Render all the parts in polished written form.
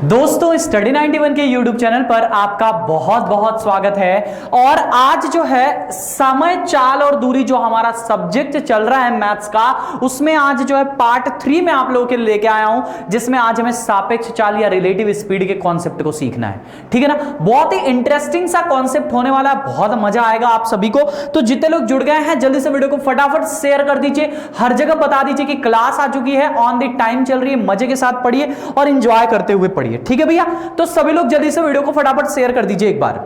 दोस्तों स्टडी 91 के YouTube channel पर आपका बहुत बहुत स्वागत है। और आज जो है समय, चाल और दूरी जो हमारा सब्जेक्ट चल रहा है मैथ्स का, उसमें आज जो है पार्ट 3 में आप लोगों के लिए लेके आया हूं, जिसमें आज हमें सापेक्ष चाल या रिलेटिव स्पीड के कॉन्सेप्ट को सीखना है। ठीक है ना, बहुत ही इंटरेस्टिंग सा कॉन्सेप्ट होने वाला है, बहुत मजा आएगा आप सभी को। तो जितने लोग जुड़ गए हैं जल्दी से वीडियो को फटाफट शेयर कर दीजिए, हर जगह बता दीजिए कि क्लास आ चुकी है, ऑन द टाइम चल रही है, मजे के साथ पढ़िए और एंजॉय करते हुए पढ़िए। ठीक है भैया, तो सभी लोग जल्दी से वीडियो को फटाफट शेयर कर दीजिए एक बार।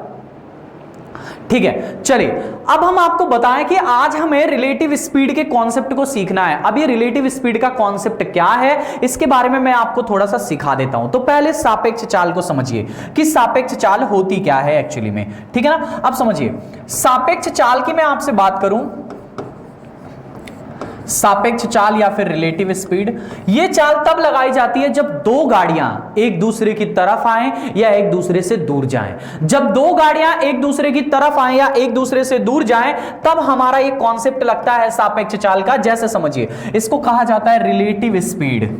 ठीक है, चलिए अब हम आपको बताएं कि आज हमें रिलेटिव स्पीड के कॉन्सेप्ट को सीखना है। अब ये रिलेटिव स्पीड का कॉन्सेप्ट क्या है, इसके बारे में मैं आपको थोड़ा सा सिखा देता हूं। तो पहले सापेक्ष चाल को समझिए कि सापेक्ष चाल होती क्या है एक्चुअली में। ठीक है ना, अब समझिए सापेक्ष चाल की मैं आपसे बात करूं, सापेक्ष चाल या फिर रिलेटिव स्पीड, यह चाल तब लगाई जाती है जब दो गाड़ियां एक दूसरे की तरफ आएं या एक दूसरे से दूर जाएं। जब दो गाड़ियां एक दूसरे की तरफ आएं या एक दूसरे से दूर जाएं, तब हमारा यह कॉन्सेप्ट लगता है सापेक्ष चाल का। जैसे समझिए, इसको कहा जाता है रिलेटिव स्पीड,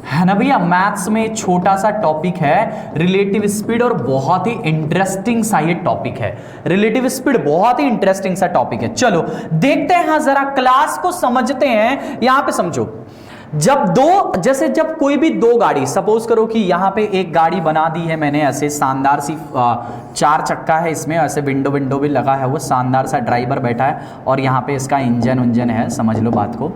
है ना भैया। मैथ्स में छोटा सा टॉपिक है रिलेटिव स्पीड और बहुत ही इंटरेस्टिंग सा ये टॉपिक है। रिलेटिव स्पीड बहुत ही इंटरेस्टिंग सा टॉपिक है। चलो देखते हैं जरा, क्लास को समझते हैं। यहां पे समझो, जब कोई भी दो गाड़ी, सपोज करो कि यहां पे एक गाड़ी बना दी है मैंने, ऐसे शानदार सी 4 चक्का है, इसमें ऐसे विंडो भी लगा है, वो शानदार सा ड्राइवर बैठा है और यहाँ पे इसका इंजन है, समझ लो बात को।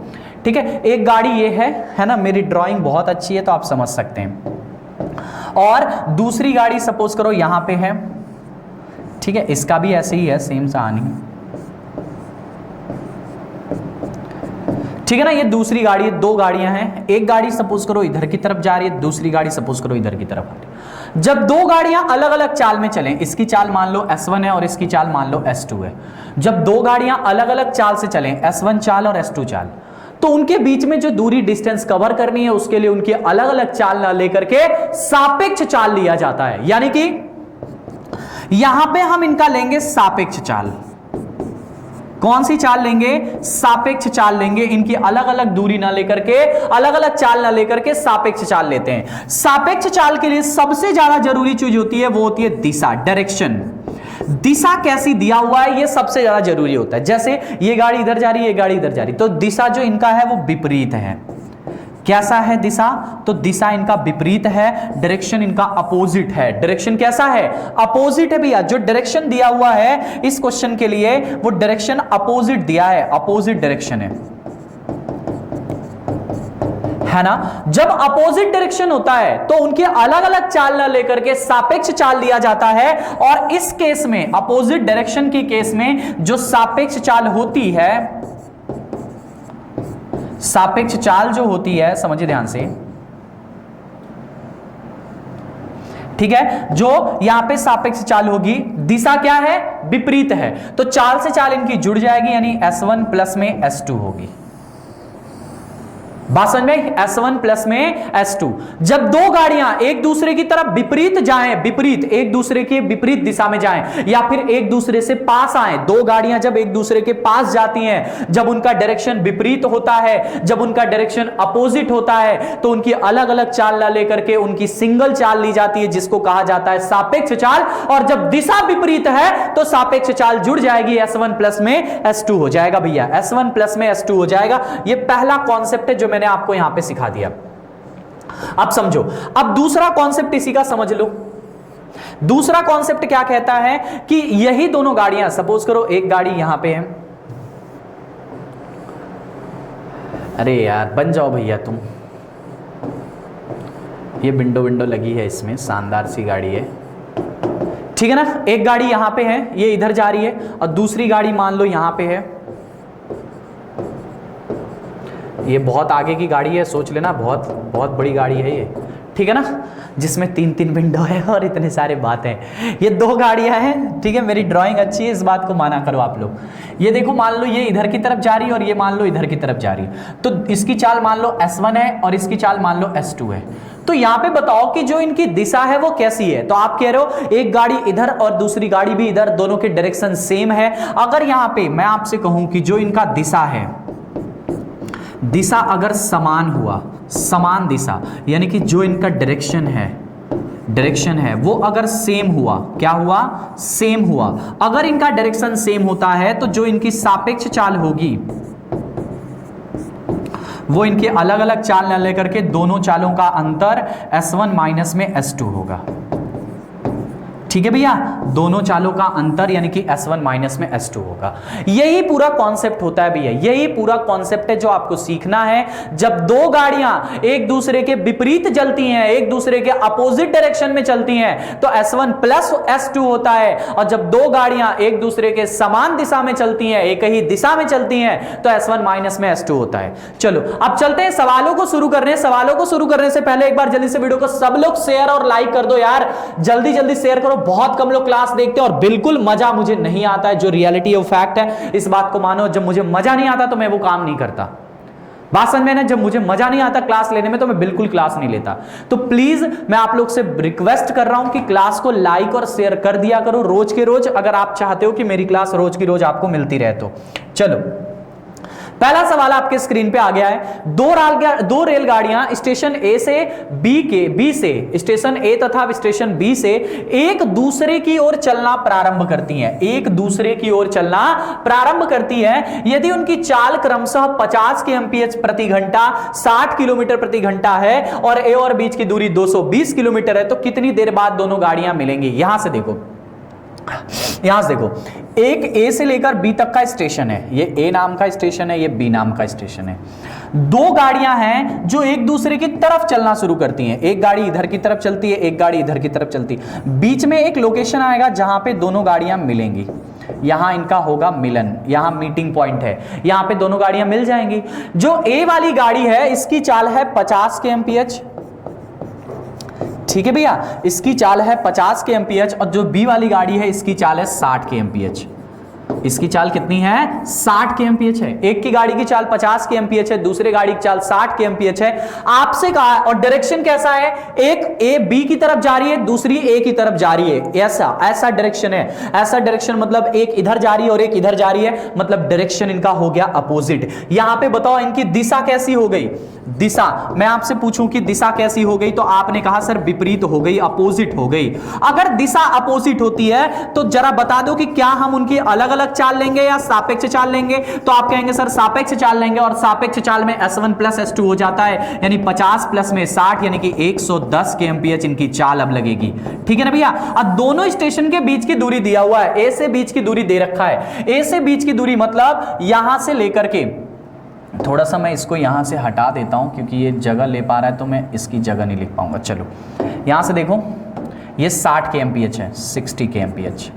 ठीक है, एक गाड़ी ये है ना, मेरी ड्राइंग बहुत अच्छी है तो आप समझ सकते हैं। और दूसरी गाड़ी सपोज करो यहां पे है, ठीक है, इसका भी ऐसे ही है, सेम कहानी। ठीक है ना, ये दूसरी गाड़ी है, दो गाड़ियां हैं, एक गाड़ी सपोज करो इधर की तरफ जा रही है, दूसरी गाड़ी सपोज करो इधर की तरफ आ रही है। जब दो गाड़ियां अलग अलग चाल में चलें, इसकी चाल मान लो S1 है और इसकी चाल मान लो S2 है। जब दो गाड़ियां अलग अलग चाल से चलें, S1 चाल और S2 चाल, तो उनके बीच में जो दूरी डिस्टेंस कवर करनी है, उसके लिए उनकी अलग अलग चाल ना लेकर के सापेक्ष चाल लिया जाता है। यानी कि यहां पे हम इनका लेंगे सापेक्ष चाल। कौन सी चाल लेंगे? सापेक्ष चाल लेंगे। इनकी अलग अलग दूरी ना लेकर के, अलग अलग चाल ना लेकर के सापेक्ष चाल लेते हैं। सापेक्ष चाल के लिए सबसे ज्यादा जरूरी चीज होती है, वो होती है दिशा, डायरेक्शन। दिशा कैसी दिया हुआ है, ये सबसे ज्यादा जरूरी होता है। जैसे ये गाड़ी इधर जा रही है, ये गाड़ी इधर जा रही है, तो दिशा जो इनका है वो विपरीत है। कैसा है दिशा? तो दिशा इनका विपरीत है, डायरेक्शन इनका अपोजिट है। डायरेक्शन कैसा है? अपोजिट है भैया। जो डायरेक्शन दिया हुआ है इस क्वेश्चन के लिए, वो डायरेक्शन अपोजिट दिया है, अपोजिट डायरेक्शन है ना। जब अपोजिट डायरेक्शन होता है तो उनके अलग अलग चाल ना लेकर के सापेक्ष चाल लिया जाता है। और इस केस में, अपोजिट डायरेक्शन की केस में, जो सापेक्ष चाल होती है, सापेक्ष चाल जो होती है, समझिए ध्यान से, ठीक है, जो यहां पे सापेक्ष चाल होगी, दिशा क्या है? विपरीत है, तो चाल से चाल इनकी जुड़ जाएगी, यानी S1 प्लस में S2 होगी। बात समझ में? S1 प्लस में S2। जब दो गाड़ियां एक दूसरे की तरफ विपरीत जाएं, विपरीत, एक दूसरे के विपरीत दिशा में जाएं, या फिर एक दूसरे से पास आए, दो गाड़ियां जब एक दूसरे के पास जाती हैं, जब उनका डायरेक्शन विपरीत होता है, जब उनका डायरेक्शन अपोजिट होता है, तो उनकी अलग अलग चाल ना लेकर के उनकी सिंगल चाल ली जाती है, जिसको कहा जाता है सापेक्ष चाल। और जब दिशा विपरीत है तो सापेक्ष चाल जुड़ जाएगी, S1 प्लस में S2 हो जाएगा भैया, S1 प्लस में S2 हो जाएगा। यह पहला कॉन्सेप्ट है जो मैंने आपको यहां पे सिखा दिया। अब समझो, अब दूसरा कॉन्सेप्ट इसी का समझ लो। दूसरा कॉन्सेप्ट क्या कहता है कि यही दोनों गाड़ियां, सपोज करो एक गाड़ी यहां पे है, अरे यार बन जाओ भैया तुम, ये विंडो लगी है, इसमें शानदार सी गाड़ी है, ठीक है ना। एक गाड़ी यहां पे है, ये इधर जा रही है, और दूसरी गाड़ी मान लो यहां पे है, ये बहुत आगे की गाड़ी है, सोच लेना, बहुत बहुत बड़ी गाड़ी है ये, ठीक है ना, जिसमें 3 विंडो है और इतने सारे बात हैं। ये दो गाड़ियां हैं, ठीक है, मेरी ड्राइंग अच्छी है, इस बात को माना करो आप लोग। ये देखो, मान लो ये इधर की तरफ जा रही है और ये मान लो इधर की तरफ जा रही है, तो इसकी चाल मान लो S1 है और इसकी चाल मान लो S2 है। तो यहां पे बताओ कि जो इनकी दिशा है वो कैसी है। तो आप कह रहे हो एक गाड़ी इधर और दूसरी गाड़ी भी इधर, दोनों के डायरेक्शन सेम है। अगर यहां पे मैं आपसे कहूं कि जो इनका दिशा है, दिशा अगर समान हुआ, समान दिशा, यानी कि जो इनका डायरेक्शन है, डायरेक्शन है वो अगर सेम हुआ, क्या हुआ, सेम हुआ, अगर इनका डायरेक्शन सेम होता है तो जो इनकी सापेक्ष चाल होगी वो इनके अलग अलग चाल न लेकर के दोनों चालों का अंतर S1 माइनस में S2 होगा। ठीक है भैया, दोनों चालों का अंतर यानी कि S1 माइनस में S2 होगा। यही पूरा कॉन्सेप्ट होता है भैया, यही पूरा कॉन्सेप्ट है जो आपको सीखना है। जब दो गाड़ियां एक दूसरे के विपरीत चलती हैं, एक दूसरे के अपोजिट डायरेक्शन में चलती हैं, तो S1 प्लस S2 होता है, और जब दो गाड़ियां एक दूसरे के समान दिशा में चलती हैं, एक ही दिशा में चलती हैं, तो S1 माइनस में S2 होता है। चलो अब चलते हैं सवालों को शुरू करने। सवालों को शुरू करने से पहले एक बार जल्दी से वीडियो को सब लोग शेयर और लाइक कर दो यार, जल्दी जल्दी शेयर करो। बहुत कम लोग क्लास देखते हैं और बिल्कुल मजा मुझे नहीं आता है, जो रियलिटी ऑफ फैक्ट है इस बात को मानो। जब मुझे मजा नहीं आता तो मैं वो काम नहीं करता। बात समझ में ना, जब मुझे मजा नहीं आता क्लास लेने में तो मैं बिल्कुल क्लास नहीं लेता। तो प्लीज मैं आप लोग से रिक्वेस्ट कर रहा हूं कि क्लास को लाइक और शेयर कर दिया करो रोज के रोज, अगर आप चाहते हो कि मेरी क्लास रोज की रोज आपको मिलती रहे तो। चलो पहला सवाल आपके स्क्रीन पे आ गया है। दो रेलगाड़ियां स्टेशन ए से बी से स्टेशन ए तथा स्टेशन बी से एक दूसरे की ओर चलना प्रारंभ करती हैं, एक दूसरे की ओर चलना प्रारंभ करती हैं। यदि उनकी चाल क्रमशः 50 kmph प्रति घंटा, 60 किलोमीटर प्रति घंटा है और ए और बीच की दूरी 220 किलोमीटर है, तो कितनी देर बाद दोनों गाड़ियां मिलेंगी। यहां से देखो, एक ए से लेकर बी तक का स्टेशन है, ये ए नाम का स्टेशन है, ये बी नाम का स्टेशन है। दो गाड़ियां हैं जो एक दूसरे की तरफ चलना शुरू करती हैं, एक गाड़ी इधर की तरफ चलती है, एक गाड़ी इधर की तरफ चलती है। बीच में एक लोकेशन आएगा जहां पे दोनों गाड़ियां मिलेंगी, यहां इनका होगा मिलन, यहां मीटिंग पॉइंट है, यहां पे दोनों गाड़ियां मिल जाएंगी। जो ए वाली गाड़ी है इसकी चाल है 50 kmph, ठीक है भैया, इसकी चाल है 50 kmph, और जो बी वाली गाड़ी है इसकी चाल है 60 kmph। इसकी चाल कितनी है, 60 kmph है। एक की गाड़ी की चाल 50 kmph है, दूसरे गाड़ी की चाल 60 kmph है। आपसे कहा और डायरेक्शन कैसा है, एक ए बी की तरफ जा रही है, दूसरी ए की तरफ जा रही है, ऐसा डायरेक्शन है। ऐसा डायरेक्शन मतलब एक इधर जा रही है और एक इधर जा रही है, मतलब डायरेक्शन इनका हो गया अपोजिट। यहां पे बताओ इनकी दिशा कैसी हो गई। दिशा मैं आपसे पूछूं कि दिशा कैसी हो गई, तो आपने कहा सर विपरीत हो गई, अपोजिट हो गई। अगर दिशा अपोजिट होती है तो जरा बता दो कि क्या हम उनकी अलग अलग चाल लेंगे या सापेक्ष चाल लेंगे। तो आप कहेंगे सर सापेक्ष चाल लेंगे, और सापेक्ष चाल में S1 प्लस S2 हो जाता है, यानी 50 प्लस में 60 यानी कि 110 kmph इनकी चाल अब लगेगी। ठीक है ना भैया। अब दोनों स्टेशन के बीच की दूरी दिया हुआ है, ए से बीच की दूरी दे रखा है। ए से बीच की दूरी मतलब यहां से लेकर के, थोड़ा सा मैं इसको यहां से हटा देता हूं क्योंकि ये जगह ले पा रहा है तो मैं इसकी जगह नहीं लिख पाऊंगा। चलो यहां से देखो, ये 60 kmph है, 60 kmph।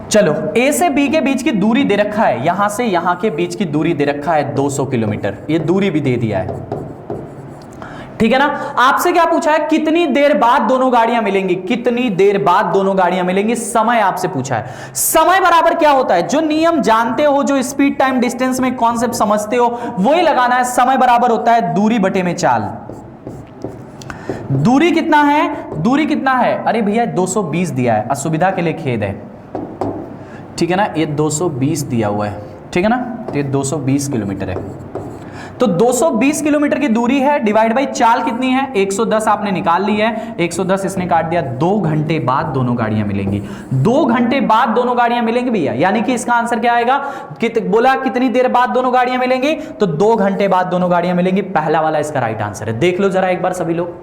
चलो ए से बी के बीच की दूरी दे रखा है, यहां से यहां के बीच की दूरी दे रखा है 200 किलोमीटर, ये दूरी भी दे दिया है। ठीक है ना। आपसे क्या पूछा है, कितनी देर बाद दोनों गाड़ियां मिलेंगी, कितनी देर बाद दोनों गाड़ियां मिलेंगी, समय आपसे पूछा है। समय बराबर क्या होता है, जो नियम जानते हो, जो स्पीड टाइम डिस्टेंस में कॉन्सेप्ट समझते हो वही लगाना है। समय बराबर होता है दूरी बटे में चाल। दूरी कितना है, दूरी कितना है, अरे भैया 220 दिया है, असुविधा के लिए खेद है। ठीक है ना, ये 220 दिया हुआ है, ठीक है ना, तो ये 220 किलोमीटर है। तो 220 किलोमीटर की दूरी है, डिवाइड बाई चाल कितनी है, 110 आपने निकाल ली है, 110 इसने काट दिया। 2 घंटे बाद दोनों गाड़ियां मिलेंगी, 2 घंटे बाद दोनों गाड़ियां मिलेंगी भैया। यानी कि इसका आंसर क्या आएगा, बोला कितनी देर बाद दोनों गाड़ियां मिलेंगी, तो 2 घंटे बाद दोनों गाड़ियां मिलेंगी। पहला वाला इसका राइट आंसर है। देख लो जरा एक बार सभी लोग,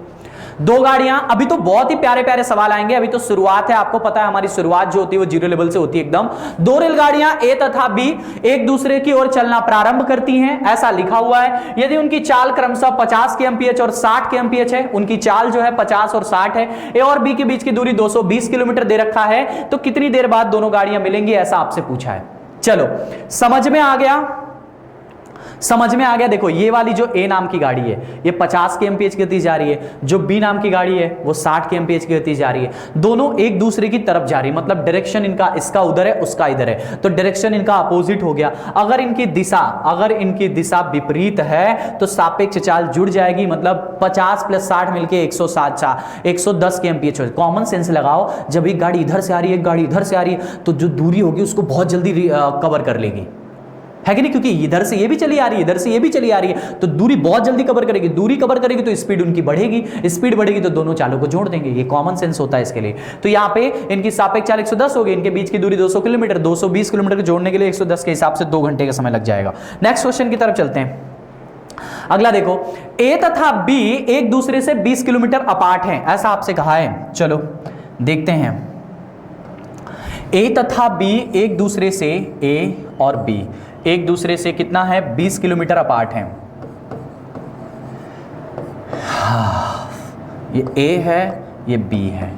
दो गाड़ियां, अभी तो बहुत ही प्यारे प्यारे सवाल आएंगे, अभी तो शुरुआत है। आपको पता है हमारी शुरुआत जो होती है वो 0 लेवल से होती है एकदम। दो रेलगाड़ियां ए तथा बी एक दूसरे की ओर चलना प्रारंभ करती हैं, ऐसा लिखा हुआ है। यदि उनकी चाल क्रमशः 50 kmph और 60 kmph है, उनकी चाल जो है 50 और 60 है, ए और बी के बीच की दूरी 220 किलोमीटर दे रखा है, तो कितनी देर बाद दोनों गाड़ियां मिलेंगी, ऐसा आपसे पूछा है। चलो समझ में आ गया, समझ में आ गया। देखो ये वाली जो ए नाम की गाड़ी है ये 50 kmph की गति जा रही है, जो बी नाम की गाड़ी है वो 60 kmph की गति जा रही है। दोनों एक दूसरे की तरफ जा रही है, मतलब डायरेक्शन इनका, इसका उधर है उसका इधर है, तो डायरेक्शन इनका अपोजिट हो गया। अगर इनकी दिशा विपरीत है तो सापेक्ष चाल जुड़ जाएगी, मतलब 50 प्लस 60 मिलके 110 kmph। कॉमन सेंस लगाओ, जब एक गाड़ी इधर से आ रही है, एक गाड़ी इधर से आ रही है, तो जो दूरी होगी उसको बहुत जल्दी कवर कर लेगी, है कि नहीं, क्योंकि इधर से ये भी चली आ रही है, इधर से ये भी चली आ रही है, तो दूरी बहुत जल्दी कवर करेगी, दूरी कवर करेगी तो स्पीड उनकी बढ़ेगी, स्पीड बढ़ेगी तो दोनों चालों को जोड़ देंगे, ये कॉमन सेंस होता है इसके लिए। तो यहाँ पे इनकी सापेक्ष चाल 110 होगी, इनके बीच की दूरी 200 किलोमीटर, 220 किलोमीटर को जोड़ने के लिए 110 के हिसाब से 2 घंटे का समय लग जाएगा। नेक्स्ट क्वेश्चन की तरफ चलते हैं। अगला देखो, ए तथा बी एक दूसरे से 20 किलोमीटर अपार्ट हैं, ऐसा आपसे कहा है। चलो देखते हैं, ए तथा बी एक दूसरे से, ए और बी एक दूसरे से कितना है, 20 किलोमीटर अपार्ट हैं। ये ए है, ये बी है,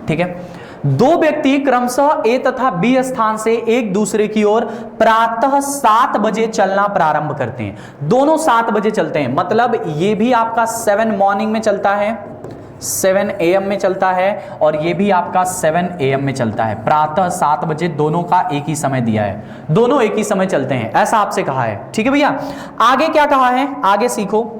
ठीक है। दो व्यक्ति क्रमशः ए तथा बी स्थान से एक दूसरे की ओर प्रातः 7 बजे चलना प्रारंभ करते हैं। दोनों 7 बजे चलते हैं, मतलब ये भी आपका 7 मॉर्निंग में चलता है, 7 AM में चलता है, और ये भी आपका 7 AM में चलता है। प्रातः 7 बजे दोनों का एक ही समय दिया है, दोनों एक ही समय चलते हैं, ऐसा आपसे कहा है, ठीक है भैया। आगे क्या कहा है, आगे सीखो।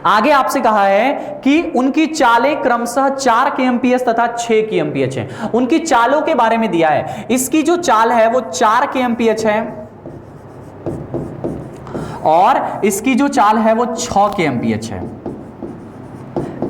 आगे आपसे कहा है कि उनकी चालें क्रमशः 4 kmph तथा 6 kmph हैं। उनकी चालों के बारे में दिया है, इसकी जो चाल है वो 4 kmph है और इसकी जो चाल है वो 6 kmph है।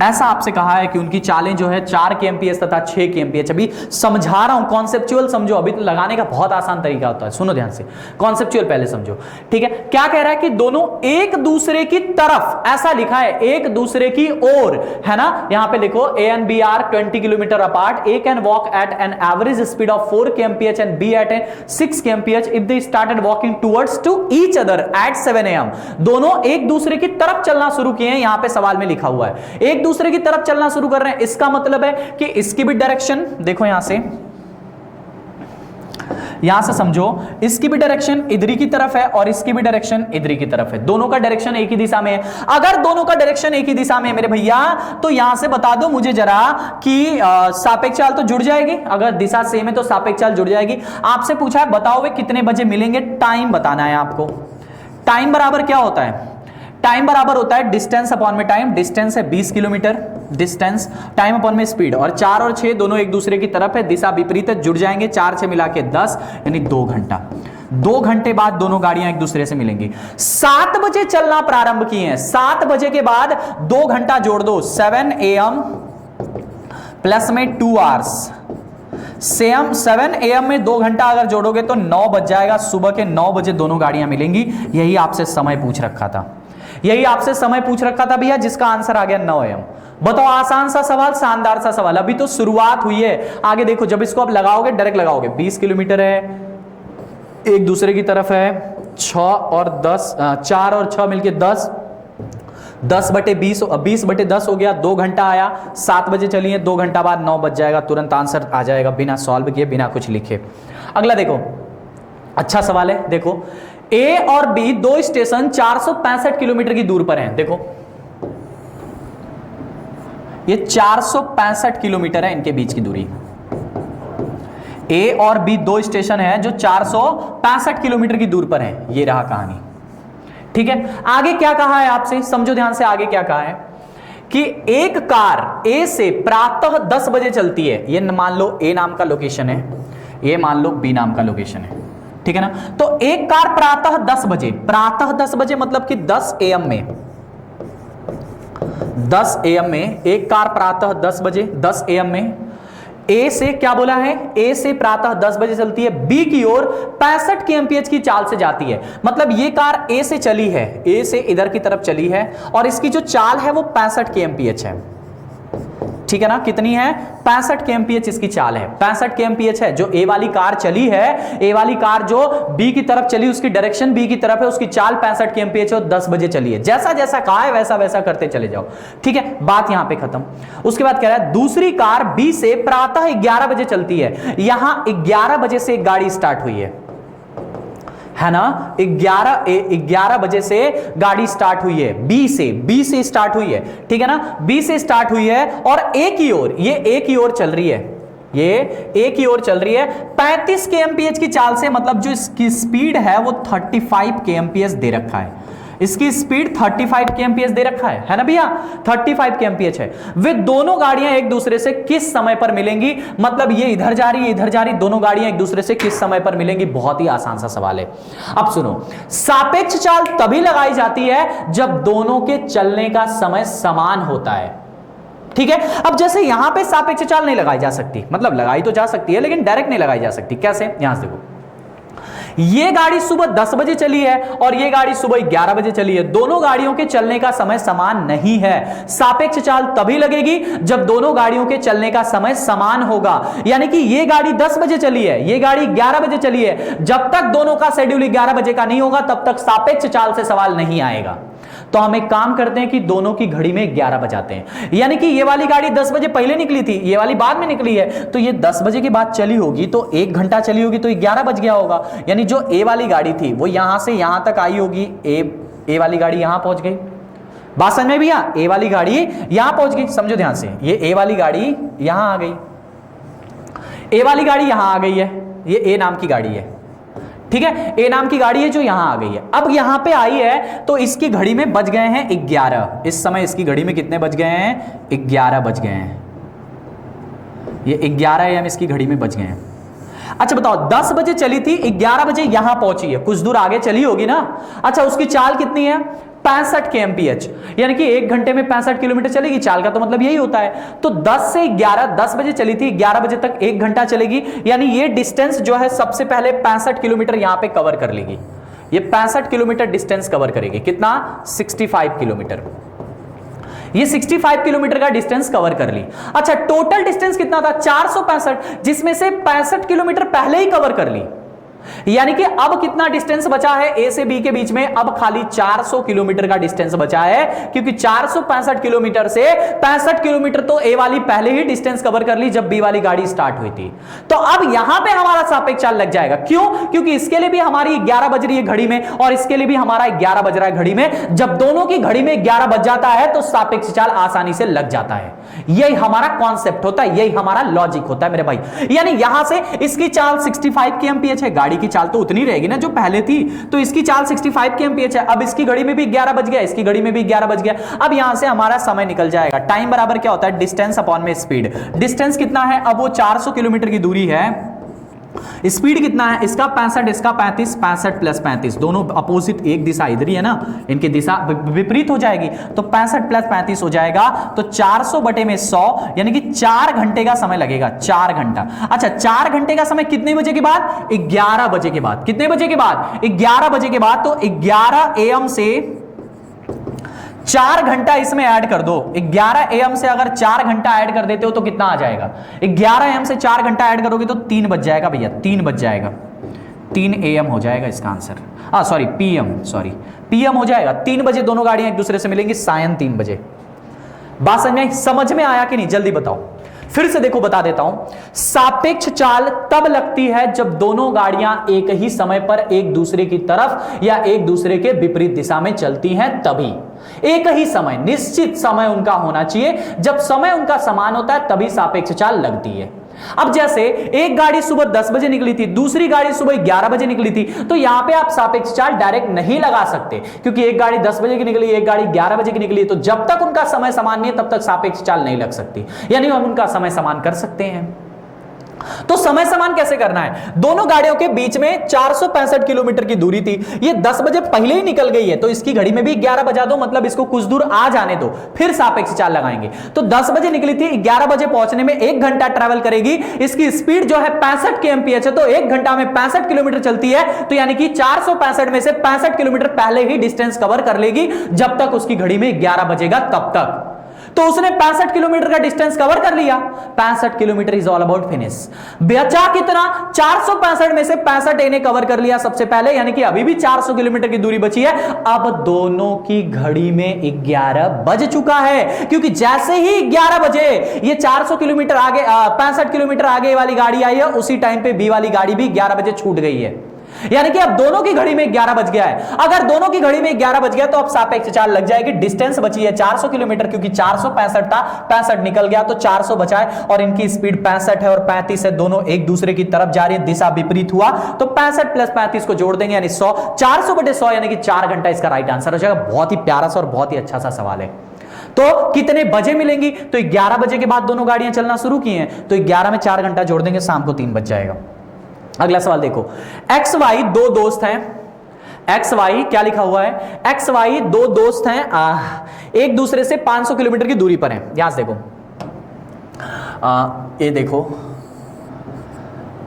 ऐसा आपसे कहा है कि उनकी चालें जो है 4 kmph तथा 6 kmph। अभी समझा रहा हूं, कॉन्सेप्चुअल समझो, अभी तो लगाने का बहुत आसान तरीका होता है, सुनो ध्यान से, कॉन्सेप्चुअल पहले समझो, ठीक है। क्या कह रहा है कि दोनों एक दूसरे की तरफ, ऐसा लिखा है एक दूसरे की ओर, है ना। यहां पे लिखो A and B are 20 kilometres apart, A can walk at an average speed of 4 kmph and B at 6 kmph if they started walking towards to each other at 7 AM। दोनों एक दूसरे की तरफ चलना शुरू किए हैं, यहां पे सवाल में लिखा हुआ है, एक दूसरे की तरफ चलना शुरू कर रहे हैं। इसका मतलब है कि इसकी भी डायरेक्शन देखो, यहां से समझो, इसकी भी डायरेक्शन इधरी की तरफ है और इसकी भी डायरेक्शन इधरी की तरफ है, दोनों का डायरेक्शन एक ही दिशा में है। अगर दोनों का डायरेक्शन एक ही दिशा में है मेरे भैया, तो यहां से बता दो मुझे जरा कि सापेक्ष चाल तो जुड़ जाएगी, अगर दिशा सेम है तो सापेक्ष चाल जुड़ जाएगी। आपसे पूछा है बताओ वे कितने बजे मिलेंगे, टाइम बताना है आपको। टाइम बराबर क्या होता है, टाइम बराबर होता है डिस्टेंस अपॉन में टाइम, डिस्टेंस है 20 किलोमीटर, डिस्टेंस टाइम अपॉन में स्पीड, और 4 और 6 दोनों एक दूसरे की तरफ है, दिशा विपरीत है, जुड़ जाएंगे, 4 6 मिला के 10 यानी 2 घंटा। 2 घंटे बाद दोनों गाड़ियां एक दूसरे से मिलेंगी। 7 बजे चलना प्रारंभ किए हैं, 7 बजे के बाद 2 घंटा जोड़ दो, 7 AM प्लस में 2 आवर्स, 7 AM में 2 घंटा अगर जोड़ोगे तो 9 बज जाएगा, सुबह के 9 बजे दोनों गाड़ियां मिलेंगी। यही आपसे समय पूछ रखा था, यही आपसे समय पूछ रखा था भैया, जिसका आंसर आ गया 9 AM। बताओ, आसान सा सवाल, शानदार सा सवाल, अभी तो शुरुआत हुई है। आगे देखो, जब इसको आप लगाओगे, डायरेक्ट लगाओगे, 20 किलोमीटर है, एक दूसरे की तरफ है, 6 और 10, 4 और 6 मिलके 10, 10/20, 20/10 हो गया, 2 घंटा आया, 7 बजे चलिए, 2 घंटा बाद 9 बज जाएगा, तुरंत आंसर आ जाएगा, बिना सॉल्व किए, बिना कुछ लिखे। अगला देखो, अच्छा सवाल है, देखो, ए और बी दो स्टेशन 465 किलोमीटर की दूर पर हैं। देखो ये 465 किलोमीटर है इनके बीच की दूरी। ए और बी दो स्टेशन है जो 465 किलोमीटर की दूर पर हैं। ये रहा कहानी, ठीक है। आगे क्या कहा है आपसे, समझो ध्यान से, आगे क्या कहा है कि एक कार ए से प्रातः 10 बजे चलती है। ये मान लो ए नाम का लोकेशन है, ये मान लो बी नाम का लोकेशन है, ठीक है ना। तो एक कार प्रातः 10 बजे, प्रातः 10 बजे मतलब कि 10 AM में, 10 AM में एक कार प्रातः 10 बजे, 10 AM में ए से क्या बोला है, ए से प्रातः 10 बजे चलती है, बी की ओर 65 kmph की चाल से जाती है। मतलब ये कार ए से चली है, ए से इधर की तरफ चली है और इसकी जो चाल है वो 65 kmph है, ठीक है ना। कितनी है, 65 kmph इसकी चाल है, 65 kmph है। जो ए वाली कार चली है, ए वाली कार जो बी की तरफ चली, उसकी डायरेक्शन बी की तरफ है, उसकी चाल 65 kmph है और 10 बजे चली है। जैसा जैसा कहा है वैसा वैसा करते चले जाओ, ठीक है, बात यहां पे खत्म। उसके बाद कह रहा है दूसरी कार बी से प्रातः 11 बजे चलती है। यहां 11 बजे से एक गाड़ी स्टार्ट हुई है ना, 11 बजे से गाड़ी स्टार्ट हुई है, बी से स्टार्ट हुई है, ठीक है ना, बी से स्टार्ट हुई है और ए की ओर, ये ए की ओर चल रही है, ये ए की ओर चल रही है 35 kmph की चाल से। मतलब जो इसकी स्पीड है वो 35 kmph दे रखा है। इसकी स्पीड 35 kmph दे रखा है ना भैया, 35 kmph है। वे दोनों गाड़ियां एक दूसरे से किस समय पर मिलेंगी, मतलब ये इधर जा रही है इधर जा रही, दोनों गाड़ियां एक दूसरे से किस समय पर मिलेंगी? बहुत ही आसान सा सवाल है। अब सुनो, सापेक्ष चाल तभी लगाई जाती है जब दोनों के चलने का समय समान होता है, ठीक है। अब जैसे यहां पे सापेक्ष चाल नहीं लगाई जा सकती, मतलब लगाई तो जा सकती है लेकिन डायरेक्ट नहीं लगाई जा सकती। कैसे? यहां से देखो, ये गाड़ी सुबह 10 बजे चली है और ये गाड़ी सुबह 11 बजे चली है, दोनों गाड़ियों के चलने का समय समान नहीं है। सापेक्ष चाल तभी लगेगी जब दोनों गाड़ियों के चलने का समय समान होगा। यानी कि ये गाड़ी 10 बजे चली है, ये गाड़ी 11 बजे चली है, जब तक दोनों का शेड्यूल 11 बजे का नहीं होगा तब तक सापेक्ष चाल से सवाल नहीं आएगा। तो हम एक काम करते हैं कि दोनों की घड़ी में 11 बजाते हैं, यानी कि ये वाली गाड़ी 10 बजे पहले निकली थी, ये वाली बाद में निकली है, तो ये 10 बजे के बाद चली होगी तो 1 घंटा चली होगी तो 11 बज गया होगा। यानी जो ए वाली गाड़ी थी वो यहां से यहां तक आई होगी, ए वाली गाड़ी यहां पहुंच गई। बात समझ में भैया? ए वाली गाड़ी यहां पहुंच गई, समझो ध्यान से, ये ए वाली गाड़ी यहां आ गई, ए वाली गाड़ी यहां आ गई है, ये ए नाम की गाड़ी है, ठीक है, ए नाम की गाड़ी है जो यहां आ गई है। अब यहां पे आई है तो इसकी घड़ी में बज गए हैं 11, इस समय इसकी घड़ी में कितने बज गए हैं? 11 बज गए हैं, ये 11 AM इसकी घड़ी में बज गए हैं। अच्छा बताओ, 10 बजे चली थी, 11 बजे यहां पहुंची है, कुछ दूर आगे चली होगी ना। अच्छा, उसकी चाल कितनी है? 65 kmph, यानी कि 1 घंटे में 65 किलोमीटर चलेगी। चाल का तो मतलब यही होता है। तो 10 से 11, 10 बजे चली थी, 11 बजे तक 1 घंटा चलेगी, यानी ये डिस्टेंस जो है सबसे पहले 65 किलोमीटर यहां पे कवर कर लेगी। ये 65 किलोमीटर डिस्टेंस कवर करेगी। कितना? 65 किलोमीटर। ये 65 किलोमीटर का डिस्टेंस कवर कर ली। अच्छा, टोटल डिस्टेंस कितना था? 465, जिसमें से 65 किलोमीटर पहले ही कवर कर ली। यानी कि अब कितना डिस्टेंस बचा है ए से बी के बीच में? अब खाली 400 किलोमीटर का डिस्टेंस बचा है, क्योंकि 465 किलोमीटर से 65 किलोमीटर तो ए वाली पहले ही डिस्टेंस कवर कर ली जब बी वाली गाड़ी स्टार्ट हुई थी। तो अब यहां पे हमारा सापेक्ष चाल लग जाएगा। क्यों? क्योंकि इसके लिए भी हमारी 11 बज रही है घड़ी में और इसके लिए भी हमारा 11 बज रहा है घड़ी में। जब दोनों की घड़ी में 11 बज जाता है तो सापेक्ष चाल आसानी से लग जाता है। यही हमारा कॉन्सेप्ट होता है, यही हमारा लॉजिक होता है मेरे भाई। यानी यहां से इसकी चाल 65 kmph है, गाड़ी की चाल तो उतनी रहेगी ना जो पहले थी, तो इसकी चाल 65 kmph है। अब इसकी घड़ी में भी 11 बज गया, इसकी घड़ी में भी 11 बज गया। अब यहां से हमारा समय निकल जाएगा। टाइम बराबर क्या होता है? डिस्टेंस अपॉन में स्पीड। डिस्टेंस कितना है? अब वो 400 किलोमीटर की दूरी है, स्पीड कितना है? इसका 65, इसका 35, 65 प्लस 35, दोनों अपोजिट, एक दिशा इधर ही है ना, इनकी दिशा विपरीत हो जाएगी, तो 65 प्लस 35 हो जाएगा, तो 400 बटे में 100, यानी कि 4 घंटे का समय लगेगा, 4 घंटा। अच्छा, 4 घंटे का समय कितने बजे के बाद? 11 बजे के बाद। कितने बजे के बाद? 11 बजे के बाद। तो 11 AM से 4 घंटा इसमें ऐड कर दो। 11 AM से अगर 4 घंटा ऐड कर देते हो तो कितना आ जाएगा? 11 AM से 4 घंटा ऐड करोगे तो 3 बज जाएगा भैया, 3 बज जाएगा, 3 AM हो जाएगा इसका आंसर। सॉरी PM हो जाएगा। 3 बजे दोनों गाड़ियां एक दूसरे से मिलेंगी, सायं 3 बजे। बात समझ में आया कि नहीं? जल्दी बताओ। फिर से देखो, बता देता हूं। सापेक्ष चाल तब लगती है जब दोनों गाड़ियां एक ही समय पर एक दूसरे की तरफ या एक दूसरे के विपरीत दिशा में चलती हैं, तभी। एक ही समय, निश्चित समय उनका होना चाहिए, जब समय उनका समान होता है तभी सापेक्ष चाल लगती है। अब जैसे एक गाड़ी सुबह 10 बजे निकली थी, दूसरी गाड़ी सुबह 11 बजे निकली थी, तो यहां पे आप सापेक्ष चाल डायरेक्ट नहीं लगा सकते, क्योंकि एक गाड़ी 10 बजे की निकली, एक गाड़ी 11 बजे की निकली, तो जब तक उनका समय समान नहीं है तब तक सापेक्ष चाल नहीं लग सकती। यानी हम उनका समय समान कर सकते हैं। तो समय समान कैसे करना है? दोनों गाड़ियों के बीच में 465 किलोमीटर की दूरी थी, ये 10 बजे पहले ही निकल गई है, तो इसकी घड़ी में भी 11 बजा दो, मतलब इसको कुछ दूर आ जाने दो, फिर सापेक्ष चाल लगाएंगे। तो 10 बजे निकली थी, 11 बजे पहुंचने में 1 घंटा ट्रैवल करेगी, इसकी स्पीड जो है 65 kmph है, तो 1 घंटा में 65 किलोमीटर चलती है, तो यानी कि 465 में से 65 किलोमीटर पहले ही डिस्टेंस कवर कर लेगी, जब तक उसकी घड़ी में 11 बजेगा तब तक। तो उसने 65 किलोमीटर का डिस्टेंस कवर कर लिया। 65 kilometre is all about finish. बचा कितना? 465 में से 65 इन्हें कवर कर लिया सबसे पहले, यानी कि अभी भी 400 किलोमीटर की दूरी बची है। अब दोनों की घड़ी में 11 बज चुका है, क्योंकि जैसे ही 11 बजे ये 400 किलोमीटर आगे 65 किलोमीटर आगे वाली गाड़ी आई है, उसी टाइम पे बी वाली गाड़ी भी 11 बजे छूट गई है। यानी कि अब दोनों की घड़ी में 11 बज गया है। अगर दोनों की घड़ी में 11 बज गया तो अब सापेक्ष चाल लग जाएगी। डिस्टेंस बची है 400 किलोमीटर, क्योंकि 465 था, 65 निकल गया तो 400 बचा है, और इनकी स्पीड 65 है और 35 है, दोनों एक दूसरे की तरफ जा रही है, दिशा विपरीत हुआ तो 65 प्लस 35 को जोड़ देंगे यानी 100, 400/100 यानी कि 4 घंटा इसका राइट आंसर हो जाएगा। बहुत ही प्यारा सा और बहुत ही अच्छा सा सवाल है। तो कितने बजे मिलेंगी? तो 11 बजे के बाद दोनों गाड़ियां चलना शुरू की हैं, तो 11 में 4 घंटा जोड़ देंगे, शाम को 3 बज जाएगा। अगला सवाल देखो, एक्स वाई दो दोस्त हैं, एक्स वाई क्या लिखा हुआ है, एक्स वाई दो दोस्त हैं, एक दूसरे से 500 किलोमीटर की दूरी पर हैं। यहां से देखो, ये देखो,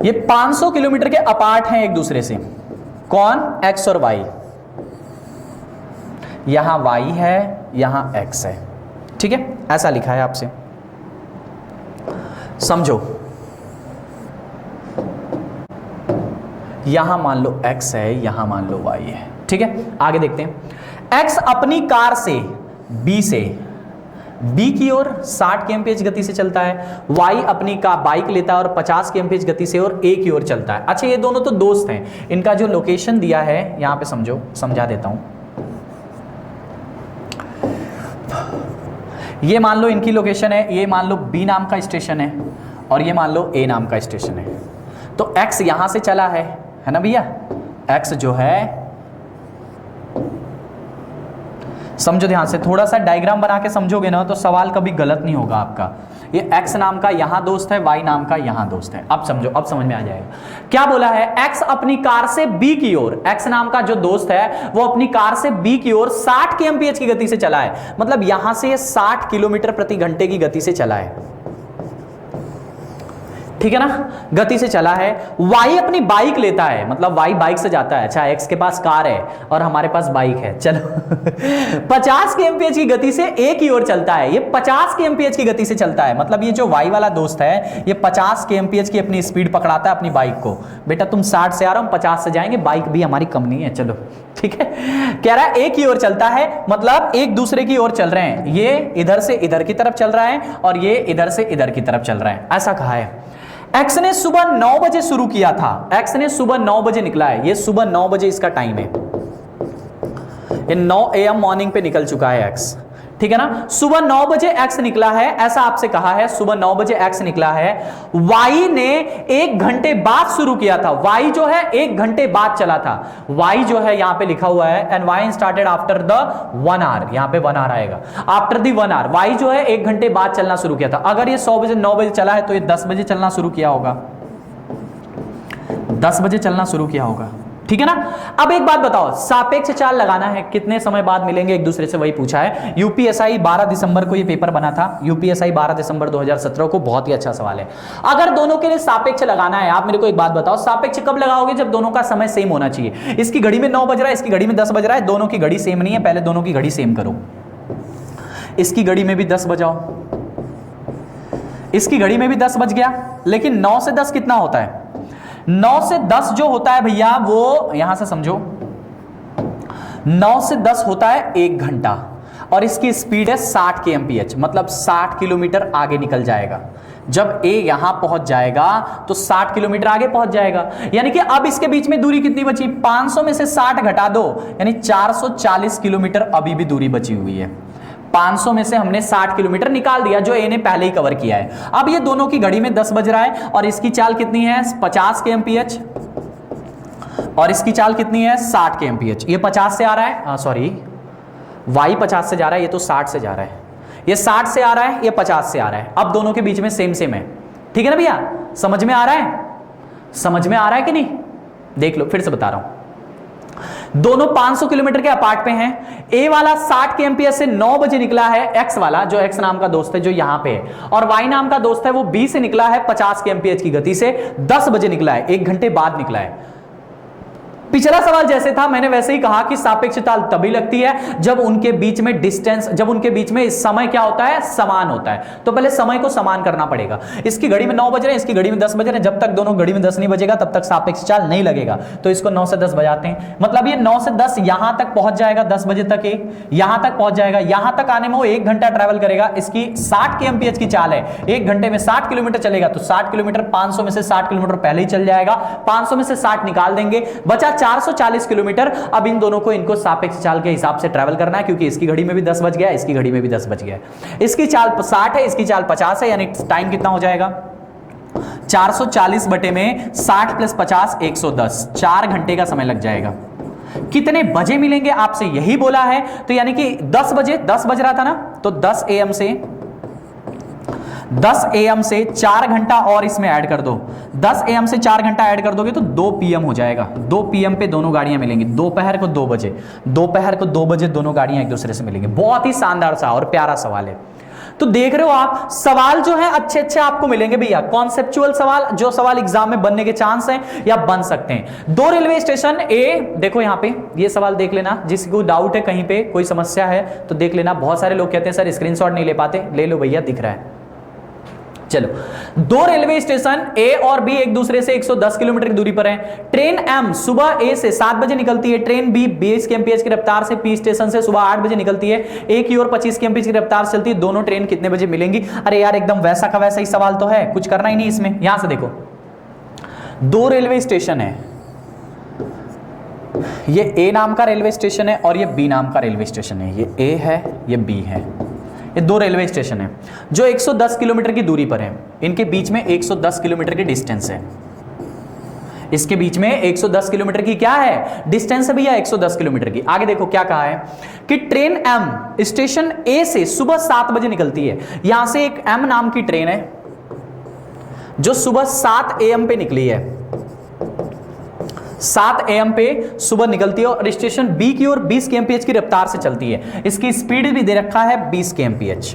ये 500 किलोमीटर के अपार्ट हैं एक दूसरे से। कौन? एक्स और वाई। यहां वाई है, यहां एक्स है, ठीक है, ऐसा लिखा है आपसे, समझो। यहां मान लो x है, यहां मान लो y है, ठीक है। आगे देखते हैं, x अपनी कार से B की ओर 60 kmph गति से चलता है, y अपनी बाइक लेता है और 50 kmph गति से और A की ओर चलता है। अच्छा, ये दोनों तो दोस्त हैं, इनका जो लोकेशन दिया है यहां पे समझो, समझा देता हूं। ये मान लो इनकी लोकेशन है, ये मान लो B नाम का स्टेशन है और ये मान लो A नाम का स्टेशन है। तो x यहां से चला है ना भैया, x जो है, समझो ध्यान से, थोड़ा सा डायग्राम बना के समझोगे ना तो सवाल कभी गलत नहीं होगा आपका। ये x नाम का यहां दोस्त है, y नाम का यहां दोस्त है। अब समझो, अब समझ में आ जाएगा। क्या बोला है, x अपनी कार से B की ओर, x नाम का जो दोस्त है वो अपनी कार से B की ओर 60 kmph की गति से चला है, मतलब यहां से 60 किलोमीटर प्रति घंटे की गति से चला है, ठीक है ना, गति से चला है। y अपनी बाइक लेता है, मतलब y बाइक से जाता है। अच्छा, x के पास कार है और हमारे पास बाइक है, चलो 50 kmph की गति से A की ओर चलता है, ये 50 kmph की गति से चलता है, मतलब ये जो y वाला दोस्त है ये 50 kmph की अपनी स्पीड पकड़ाता है अपनी बाइक को। बेटा तुम 60 से आ रहा, हम 50 से जाएंगे, बाइक भी हमारी कम नहीं है, चलो ठीक है। कह रहा है A की ओर चलता है, मतलब एक दूसरे की ओर चल रहे हैं, ये इधर से इधर की तरफ चल रहा है और ये इधर से इधर की तरफ चल रहा है, ऐसा कहा है। एक्स ने सुबह 9 बजे शुरू किया था, एक्स ने सुबह 9 बजे निकला है, ये सुबह 9 बजे इसका टाइम है, ये 9 AM मॉर्निंग पे निकल चुका है एक्स, ठीक है ना। सुबह 9 बजे एक्स निकला है, ऐसा आपसे कहा है, सुबह 9 बजे एक्स निकला है। वाई ने 1 घंटे बाद शुरू किया था, वाई जो है 1 घंटे बाद चला था, वाई जो है यहां पे लिखा हुआ है, and Y started after the 1 hour, यहां पे 1 आवर आएगा, आफ्टर द 1 आवर। वाई जो है 1 घंटे बाद चलना शुरू किया था। अगर ये 100 बजे 9 बजे चला है तो ये 10 बजे चलना शुरू किया होगा, 10 बजे चलना शुरू किया होगा, ठीक है ना। अब एक बात बताओ, सापेक्ष चाल लगाना है, कितने समय बाद मिलेंगे एक दूसरे से, वही पूछा है। यूपीएसआई 12 दिसंबर को ये पेपर बना था, यूपीएसआई 12 दिसंबर 2017 को, बहुत ही अच्छा सवाल है। अगर दोनों के लिए सापेक्ष लगाना है, आप मेरे को एक बात बताओ, सापेक्ष कब लगाओगे? जब दोनों का समय सेम होना चाहिए। इसकी घड़ी में 9 बज रहा है, इसकी घड़ी में 10 बज रहा है, दोनों की घड़ी सेम नहीं है, पहले दोनों की घड़ी सेम करो। इसकी घड़ी में भी 10 बजाओ, इसकी घड़ी में भी 10 बज गया, लेकिन 9 से 10 कितना होता है? 9 से 10 जो होता है भैया, वो यहां से समझो, 9 से 10 होता है 1 घंटा, और इसकी स्पीड है 60 kmph, मतलब 60 किलोमीटर आगे निकल जाएगा। जब A यहां पहुंच जाएगा तो 60 किलोमीटर आगे पहुंच जाएगा। यानी कि अब इसके बीच में दूरी कितनी बची? 500 में से 60 घटा दो, यानी 440 किलोमीटर अभी भी दूरी बची हुई है। 500 में से हमने 60 किलोमीटर निकाल दिया, जो ए ने पहले ही कवर किया है। अब ये दोनों की घड़ी में 10 बज रहा है और इसकी चाल कितनी है? 50 kmph, और इसकी चाल कितनी है? 60 kmph। ये 50 से आ रहा है, सॉरी y 50 से जा रहा है, ये तो 60 से जा रहा है, ये 60 से आ रहा है, ये 50 से आ रहा है। अब दोनों के बीच में सेम सेम है, ठीक है ना भैया? समझ में आ रहा है? समझ में आ रहा है कि नहीं? देख लो, फिर से बता रहा हूं। दोनों 500 किलोमीटर के अपार्ट पे हैं। ए वाला 60 kmph से 9 बजे निकला है, एक्स वाला जो एक्स नाम का दोस्त है जो यहां पे है, और वाई नाम का दोस्त है वो बी से निकला है 50 kmph की गति से, 10 बजे निकला है, 1 घंटे बाद निकला है। पिछला सवाल जैसे था मैंने वैसे ही कहा कि सापेक्ष चाल तभी लगती है जब उनके बीच में डिस्टेंस, जब उनके बीच में समय क्या होता है, समान होता है। तो पहले समय को समान करना पड़ेगा। इसकी घड़ी में 9 बज रहे हैं, इसकी घड़ी में 10 बज रहे हैं, जब तक दोनों घड़ी में 10 नहीं बजेगा तब तक सापेक्ष चाल नहीं लगेगा। तो इसको 9 से 10 बजाते हैं, मतलब ये 9 से 10 यहां तक पहुंच जाएगा, 10 बजे तक ये यहां तक पहुंच जाएगा। यहां तक आने में वो 1 घंटा ट्रैवल करेगा। इसकी 60 kmph की चाल है, 1 घंटे में 60 किलोमीटर चलेगा, तो 60 किलोमीटर 500 में से 60 किलोमीटर पहले ही चल जाएगा, 500 में से 60 निकाल देंगे, बचा 440 किलोमीटर। अब इन दोनों को इनको सापेक्ष चाल के हिसाब से ट्रैवल करना है, क्योंकि इसकी घड़ी में भी 10 बज गया, इसकी घड़ी में भी 10 बज गया। इसकी चाल 60 है, इसकी चाल 50 है, यानी टाइम कितना हो जाएगा 440 बटे में 60 प्लस 50 110, 4 घंटे का समय लग जाएगा। कितने बजे मिलेंगे आपसे यही बोला है, तो यानी कि 10 बजे, 10 बज रहा था ना, तो 10 AM से 4 घंटा और इसमें ऐड कर दो, 10 AM से 4 घंटा ऐड कर दोगे तो 2 PM हो जाएगा। 2 PM पे दोनों गाड़ियां मिलेंगी, दोपहर को 2 बजे, दोपहर को 2 बजे दोनों गाड़ियां एक दूसरे से मिलेंगी। बहुत ही शानदार सा और प्यारा सवाल है। तो देख रहे हो आप, सवाल जो है अच्छे अच्छे आपको मिलेंगे भैया, कॉन्सेप्चुअल सवाल, जो सवाल एग्जाम में बनने के चांस हैं या बन सकते हैं। 2 रेलवे स्टेशन ए, देखो यहां पे ये सवाल देख लेना, जिसको डाउट है कहीं पे कोई समस्या है तो देख लेना। बहुत सारे लोग कहते हैं सर स्क्रीनशॉट नहीं ले पाते, ले लो भैया, दिख रहा है। चलो, 2 रेलवे स्टेशन ए और बी एक दूसरे से 110 किलोमीटर की दूरी पर हैं। ट्रेन एम सुबह ए से 7 बजे निकलती है, ट्रेन बी 20 kmph की रफ्तार से पी स्टेशन से सुबह 8 बजे निकलती है, ए की ओर 25 kmph की रफ्तार से चलती है। दोनों ट्रेन कितने बजे मिलेंगी? अरे यार एकदम वैसा का वैसा ही सवाल तो है, कुछ करना ही नहीं इसमें। यहां से देखो, 2 रेलवे स्टेशन है, ये ए नाम का रेलवे स्टेशन है और ये बी नाम का रेलवे स्टेशन है। ये ए है, ये बी है, ये 2 रेलवे स्टेशन है जो 110 किलोमीटर की दूरी पर है। इनके बीच में 110 किलोमीटर की डिस्टेंस है, इसके बीच में 110 किलोमीटर की क्या है, डिस्टेंस है भैया, 110 किलोमीटर की। आगे देखो क्या कहा है कि ट्रेन एम स्टेशन ए से सुबह 7 बजे निकलती है। यहां से एक एम नाम की ट्रेन है जो सुबह 7 AM पे निकली है, 7 AM पे सुबह निकलती है और स्टेशन बी की ओर 20 kmph की रफ्तार से चलती है। इसकी स्पीड भी दे रखा है 20 kmph,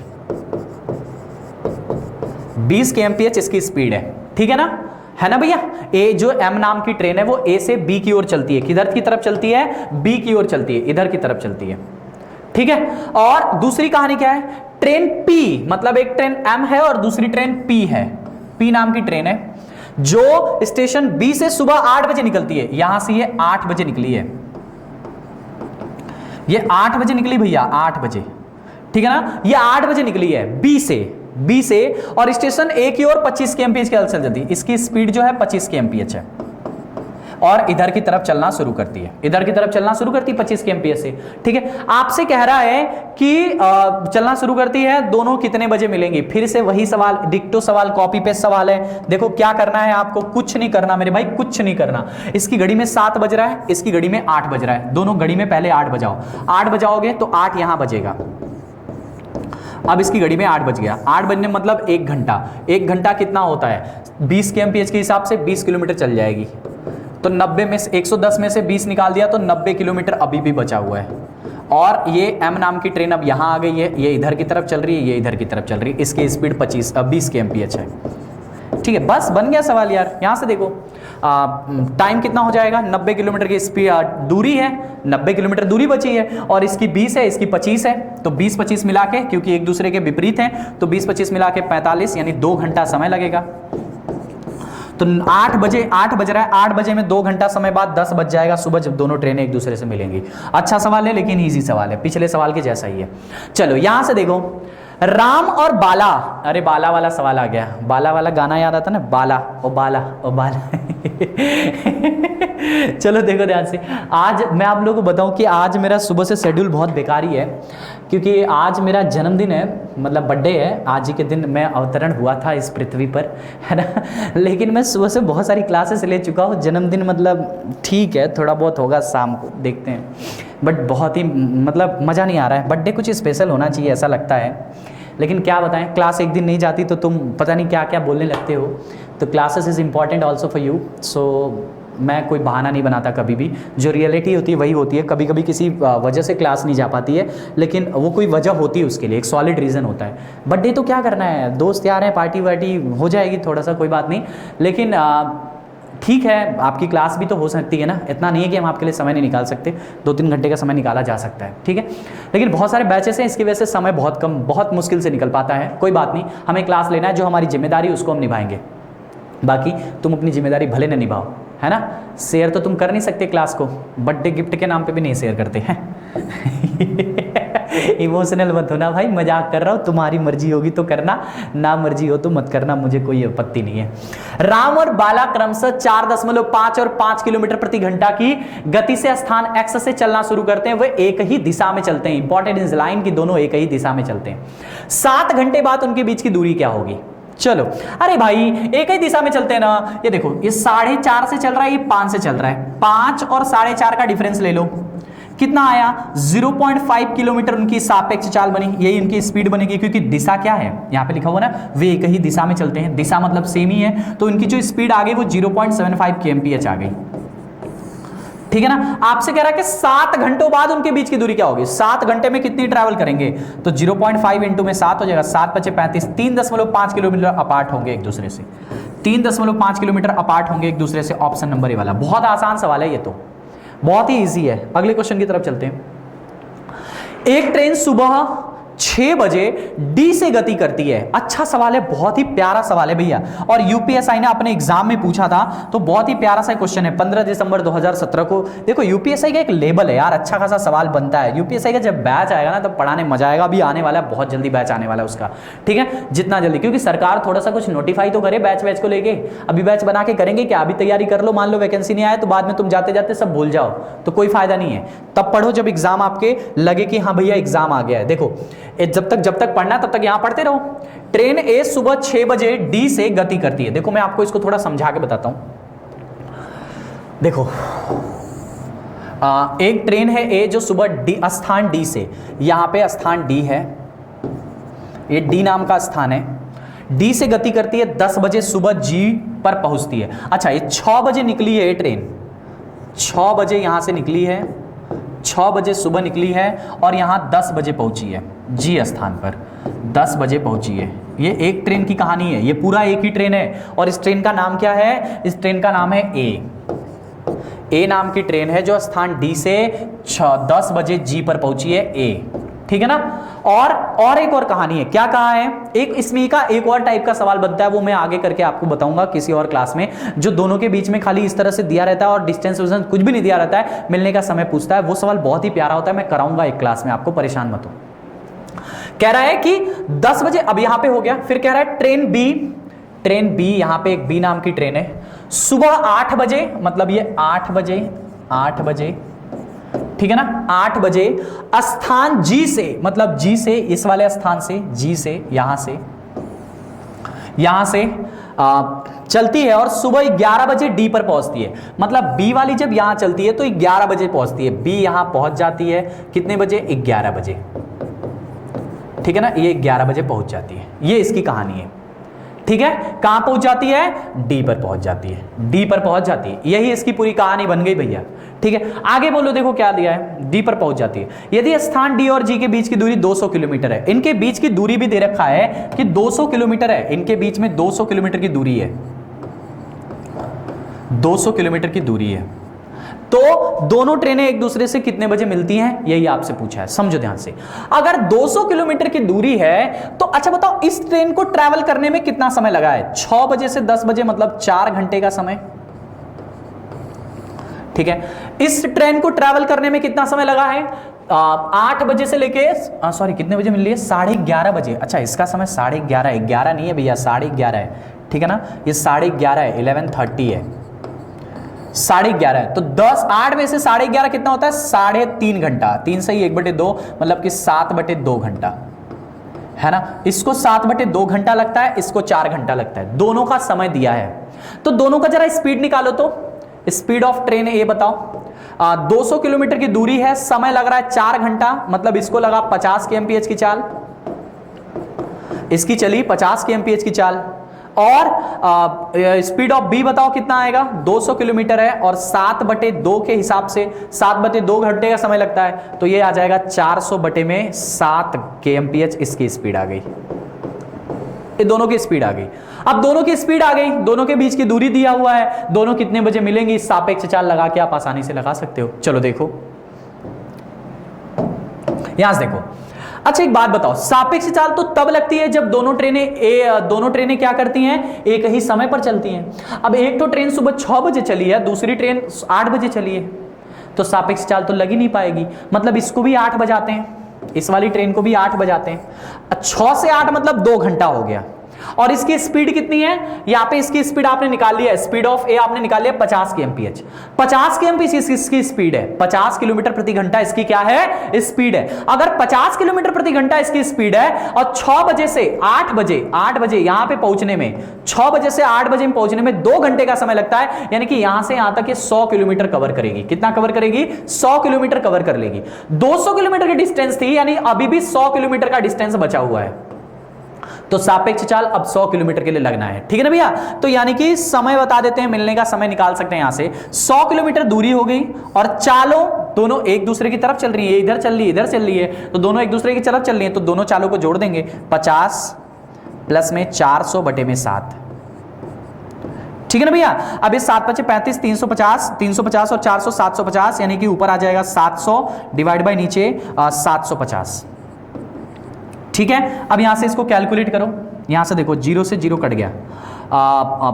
20 kmph इसकी स्पीड है, ठीक है ना भैया। ए जो एम नाम की ट्रेन है वो ए से बी की ओर चलती है, किधर की तरफ चलती है, बी की ओर चलती है, इधर की तरफ चलती है, ठीक है। और दूसरी कहानी क्या है, ट्रेन पी, मतलब एक ट्रेन एम है और दूसरी ट्रेन पी है, पी नाम की ट्रेन है जो स्टेशन बी से सुबह 8 बजे निकलती है। यहां से ये 8 बजे निकली है, ये 8 बजे निकली भैया, 8 बजे, ठीक है ना। ये 8 बजे निकली है बी से और स्टेशन ए की ओर 25 kmph की चल जाती है। इसकी स्पीड जो है 25 kmph है और इधर की तरफ चलना शुरू करती है, इधर की तरफ चलना शुरू करती है 25 kmph से, ठीक है। आपसे कह रहा है कि चलना शुरू करती है, दोनों कितने बजे मिलेंगी? फिर से वही सवाल, डिक्टो सवाल, कॉपी पेस्ट सवाल है। देखो क्या करना है आपको, कुछ नहीं करना मेरे भाई, कुछ नहीं करना। इसकी घड़ी में 7 बज रहा है, इसकी घड़ी में 8 बज रहा है, दोनों घड़ी में पहले 8 बजाओ, 8 बजाओगे तो 8 यहां बजेगा। अब इसकी घड़ी में 8 बज गया, 8 बजने मतलब 1 घंटा, 1 घंटा कितना होता है 20 kmph के हिसाब से 20 किलोमीटर चल जाएगी। तो 90 में से 110 में से 20 निकाल दिया तो 90 किलोमीटर अभी भी बचा हुआ है। और ये एम नाम की ट्रेन अब यहाँ आ गई है, ये इधर की तरफ चल रही है, ये इधर की तरफ चल रही है, इसकी स्पीड 20 kmph है, ठीक है। बस बन गया सवाल यार। यहाँ से देखो टाइम कितना हो जाएगा, 90 किलोमीटर की स्पीड दूरी है, 90 किलोमीटर दूरी बची है और इसकी 20 है, इसकी 25 है, तो 20-25 मिला के, क्योंकि एक दूसरे के विपरीत हैं, तो 20-25 मिला के 45, यानी 2 घंटा समय लगेगा। तो 8 बज रहा है, 8 बजे में 2 घंटा समय बाद 10 बज जाएगा सुबह, जब दोनों ट्रेनें एक दूसरे से मिलेंगी। अच्छा सवाल है लेकिन इजी सवाल है, पिछले सवाल के जैसा ही है। चलो यहां से देखो, राम और बाला, अरे बाला वाला सवाल आ गया, बाला वाला गाना याद आता ना, बाला ओ बाला ओ बाला चलो देखो ध्यान से, आज मैं आप लोगों को बताऊं कि आज मेरा सुबह से शेड्यूल बहुत बेकारी है, क्योंकि आज मेरा जन्मदिन है, मतलब बर्थडे है। आज ही के दिन मैं अवतरण हुआ था इस पृथ्वी पर, है ना। लेकिन मैं सुबह से बहुत सारी क्लासेस ले चुका हूँ। जन्मदिन मतलब ठीक है, थोड़ा बहुत होगा शाम को, देखते हैं, बट बहुत ही मतलब मज़ा नहीं आ रहा है। बर्थडे कुछ स्पेशल होना चाहिए ऐसा लगता है, लेकिन क्या बताएं, क्लास एक दिन नहीं जाती तो तुम पता नहीं क्या क्या बोलने लगते हो। तो classes is important also for you, so मैं कोई बहाना नहीं बनाता कभी भी, जो रियलिटी होती है वही होती है। कभी कभी किसी वजह से क्लास नहीं जा पाती है, लेकिन वो कोई वजह होती है उसके लिए, एक सॉलिड रीज़न होता है। बर्थडे तो क्या करना है, दोस्त यार हैं, पार्टी वार्टी हो जाएगी थोड़ा सा, कोई बात नहीं, लेकिन ठीक है, आपकी क्लास भी तो हो सकती है ना, इतना नहीं है कि हम आपके लिए समय नहीं निकाल सकते, 2-3 घंटे का समय निकाला जा सकता है, ठीक है। लेकिन बहुत सारे बैचेस हैं, इसकी वजह से समय बहुत कम, बहुत मुश्किल से निकल पाता है। कोई बात नहीं, हमें क्लास लेना है, जो हमारी जिम्मेदारी उसको हम निभाएंगे। बाकी तुम अपनी जिम्मेदारी भले न निभाओ, है ना। शेयर तो तुम कर नहीं सकते क्लास को, बर्थडे गिफ्ट के नाम पे भी नहीं शेयर करते हैं। इमोशनल मत होना भाई, मजाक कर रहा हूँ, तुम्हारी मर्जी होगी तो करना, ना मर्जी हो तो मत करना, मुझे कोई आपत्ति नहीं है। राम और बाला क्रमशः 4.5 और 5 किलोमीटर प्रति घंटा की गति से स्थान X से चलना शुरू करते हैं। वे एक ही दिशा में चलते हैं, इंपॉर्टेंट इस लाइन की, दोनों एक ही दिशा में चलते हैं। 7 घंटे बाद उनके बीच की दूरी क्या होगी? चलो, अरे भाई एक ही दिशा में चलते हैं ना, ये देखो, ये 4.5 से चल रहा है, ये 5 से चल रहा है, 5 और 4.5 का डिफरेंस ले लो, कितना आया? 0.5 किलोमीटर उनकी सापेक्ष चाल बनी, यही उनकी स्पीड बनेगी, क्योंकि दिशा क्या है यहां पे लिखा हुआ ना, वे एक ही दिशा में चलते हैं, दिशा मतलब सेम ही है, तो उनकी जो स्पीड आ गई वो 0.75 kmph आ गई, ठीक है ना। आपसे कह रहा है कि 7 घंटों बाद उनके बीच की दूरी क्या होगी, 7 घंटे में कितनी ट्रैवल करेंगे, तो 0.5 इंटू में 7 हो जाएगा, 7 × 5 = 35, 3.5 किलोमीटर अपार्ट होंगे एक दूसरे से, 3.5 किलोमीटर अपार्ट होंगे एक दूसरे से। ऑप्शन नंबर ए वाला, बहुत आसान सवाल है ये तो, बहुत ही इजी है। अगले क्वेश्चन की तरफ चलते हैं। एक ट्रेन सुबह 6 बजे डी से गति करती है। अच्छा सवाल है, बहुत ही प्यारा सवाल है भैया, और यूपीएसआई ने अपने एग्जाम में पूछा था, तो बहुत ही प्यारा सा क्वेश्चन है। 15 दिसंबर 2017 को, देखो यूपीएसआई का एक लेवल है यार, अच्छा खासा सवाल बनता है। यूपीएसआई का जब बैच आएगा ना, तब पढ़ाने मजा आएगा। अभी आने वाला है, बहुत जल्दी बैच आने वाला है उसका, ठीक है, जितना जल्दी, क्योंकि सरकार थोड़ा सा कुछ नोटिफाई तो करे बैच को लेके। अभी बैच बना के करेंगे क्या, अभी तैयारी कर लो, मान लो वैकेंसी नहीं आए तो बाद में तुम जाते जाते सब भूल जाओ, तो कोई फायदा नहीं है। तब पढ़ो जब एग्जाम आपके लगे कि हाँ भैया एग्जाम आ गया है। देखो जब तक पढ़ना तब तक यहां पढ़ते रहो। ट्रेन ए सुबह 6 बजे डी से गति करती है। देखो मैं आपको इसको थोड़ा समझा के बताता हूं। देखो एक ट्रेन है ए जो सुबह डी, स्थान डी से, यहां पे स्थान डी है, ये डी नाम का स्थान है, डी से गति करती है, 10 बजे सुबह जी पर पहुंचती है। अच्छा, ये 6 बजे निकली है ये ट्रेन, 6 बजे यहां से निकली है, 6 बजे सुबह निकली है, और यहां 10 बजे पहुंची है जी स्थान पर, 10 बजे पहुंची है। ये एक ट्रेन की कहानी है, ये पूरा एक ही ट्रेन है, और इस ट्रेन का नाम क्या है, इस ट्रेन का नाम है ए नाम की ट्रेन है, जो स्थान डी से 10 बजे जी पर पहुंची है, ए, ठीक है ना। और एक और कहानी है, क्या कहा है, एक इसमें का एक और टाइप का सवाल बनता है, वो मैं आगे करके आपको बताऊंगा किसी और क्लास में, जो दोनों के बीच में खाली इस तरह से दिया रहता है और डिस्टेंस कुछ भी नहीं दिया रहता है, मिलने का समय पूछता है। वो सवाल बहुत ही प्यारा होता है, मैं कराऊंगा एक क्लास में, आपको परेशान मत हो। कह रहा है कि 10 बजे, अब यहां पे हो गया, फिर कह रहा है ट्रेन बी, यहां पे एक बी नाम की ट्रेन है, सुबह 8 बजे, मतलब ये 8 बजे, ठीक है ना, 8 बजे स्थान जी से, मतलब जी से, इस वाले स्थान से, जी से, यहां से चलती है, और सुबह 11 बजे डी पर पहुंचती है। मतलब बी वाली जब यहां चलती है तो 11 बजे पहुंचती है, बी यहां पहुंच जाती है कितने बजे, 11 बजे, ठीक है ना, ये 11 बजे पहुंच जाती है। ये इसकी कहानी है, ठीक है। कहां पहुंच जाती है, डी पर पहुंच जाती है, डी पर पहुंच जाती है, यही इसकी पूरी कहानी बन गई भैया, ठीक है। आगे बोलो, देखो क्या दिया है, डी पर पहुंच जाती है। यदि स्थान डी और जी के बीच की दूरी 200 किलोमीटर है, इनके बीच की दूरी भी दे रखा है कि 200 किलोमीटर है, इनके बीच में 200 किलोमीटर की दूरी है, 200 किलोमीटर की दूरी है, तो दोनों ट्रेनें एक दूसरे से कितने बजे मिलती हैं, यही आपसे पूछा है, समझो ध्यान से। अगर 200 किलोमीटर की दूरी है तो अच्छा बताओ, इस ट्रेन को ट्रैवल करने में कितना समय लगा है, 6 बजे से 10 बजे, मतलब 4 घंटे का समय, ठीक है। इस ट्रेन को ट्रैवल करने में कितना समय लगा है, 8 बजे से लेके सॉरी कितने बजे मिल रही है, 11:30 बजे। अच्छा, इसका समय 11:30, 11 नहीं है भैया, 11:30 है, ठीक है ना, ये 11:30 है, 11:30 है, 11:30 है, तो 8 में से 11:30 कितना होता है, 3.5 घंटा, 3 से ही 1/2, मतलब कि 7/2 घंटा, है ना। इसको 7/2 घंटा लगता है, इसको 4 घंटा लगता है, दोनों का समय दिया है। तो दोनों का जरा स्पीड निकालो, तो स्पीड ऑफ ट्रेन ए बताओ। 200 किलोमीटर की दूरी है, समय लग रहा है 4 घंटा, मतलब इसको लगा 50 kmph की चाल, इसकी चली 50 kmph की चाल, और स्पीड ऑफ बी बताओ कितना आएगा, 200 किलोमीटर है, और 7/2 के हिसाब से 7/2 घंटे का समय लगता है, तो ये आ जाएगा 400/7 kmph, इसकी स्पीड आ गई, ये दोनों की स्पीड आ गई। अब दोनों की स्पीड आ गई, दोनों के बीच की दूरी दिया हुआ है, दोनों कितने बजे मिलेंगी, सापेक्ष चाल लगा के आप आसानी से लगा सकते हो। चलो देखो, यहां से देखो। अच्छा एक बात बताओ, सापेक्ष चाल तो तब लगती है जब दोनों ट्रेनें क्या करती हैं, एक ही समय पर चलती हैं। अब एक तो ट्रेन सुबह 6 बजे चली है, दूसरी ट्रेन 8 बजे चली है, तो सापेक्ष चाल तो लग ही नहीं पाएगी। मतलब इसको भी 8 बजाते हैं, इस वाली ट्रेन को भी 8 बजाते हैं। 6 से 8 मतलब 2 घंटा हो गया। और इसकी स्पीड कितनी है, यहां पे इसकी स्पीड आपने निकाल लिया, स्पीड ऑफ ए आपने निकाल लिया 50 kmph। 50 kmph इसकी स्पीड है, 50 किलोमीटर प्रति घंटा इसकी क्या है, स्पीड है। अगर 50 किलोमीटर प्रति घंटा इसकी स्पीड है और 6 बजे से 8 बजे यहां पे पहुंचने में, 6 बजे से 8 बजे में पहुंचने में 2 घंटे का समय लगता है, यानी कि यहां से यहां तक ये 100 किलोमीटर कवर करेगी। कितना कवर करेगी, 100 किलोमीटर कवर कर लेगी। 200 किलोमीटर की डिस्टेंस थी, यानी अभी भी 100 किलोमीटर का डिस्टेंस बचा हुआ है। तो सापेक्ष चाल अब 100 किलोमीटर के लिए लगना है, ठीक है ना भैया। तो यानी कि समय बता देते हैं, मिलने का समय निकाल सकते हैं यहां से। 100 किलोमीटर दूरी हो गई और चालों दोनों एक दूसरे की तरफ चल रही है, इधर चल रही है, इधर चल रही है, तो दोनों एक दूसरे की तरफ चल रही है, तो दोनों चालों को जोड़ देंगे। 50 प्लस में 400 बटे में 7, ठीक है ना भैया। अब ये 7 × 5 = 35, 350 और 400 750, यानी कि ऊपर आ जाएगा 700 डिवाइड बाय नीचे 750, ठीक है। अब यहां से इसको कैलकुलेट करो, यहां से देखो 0 से 0 कट गया,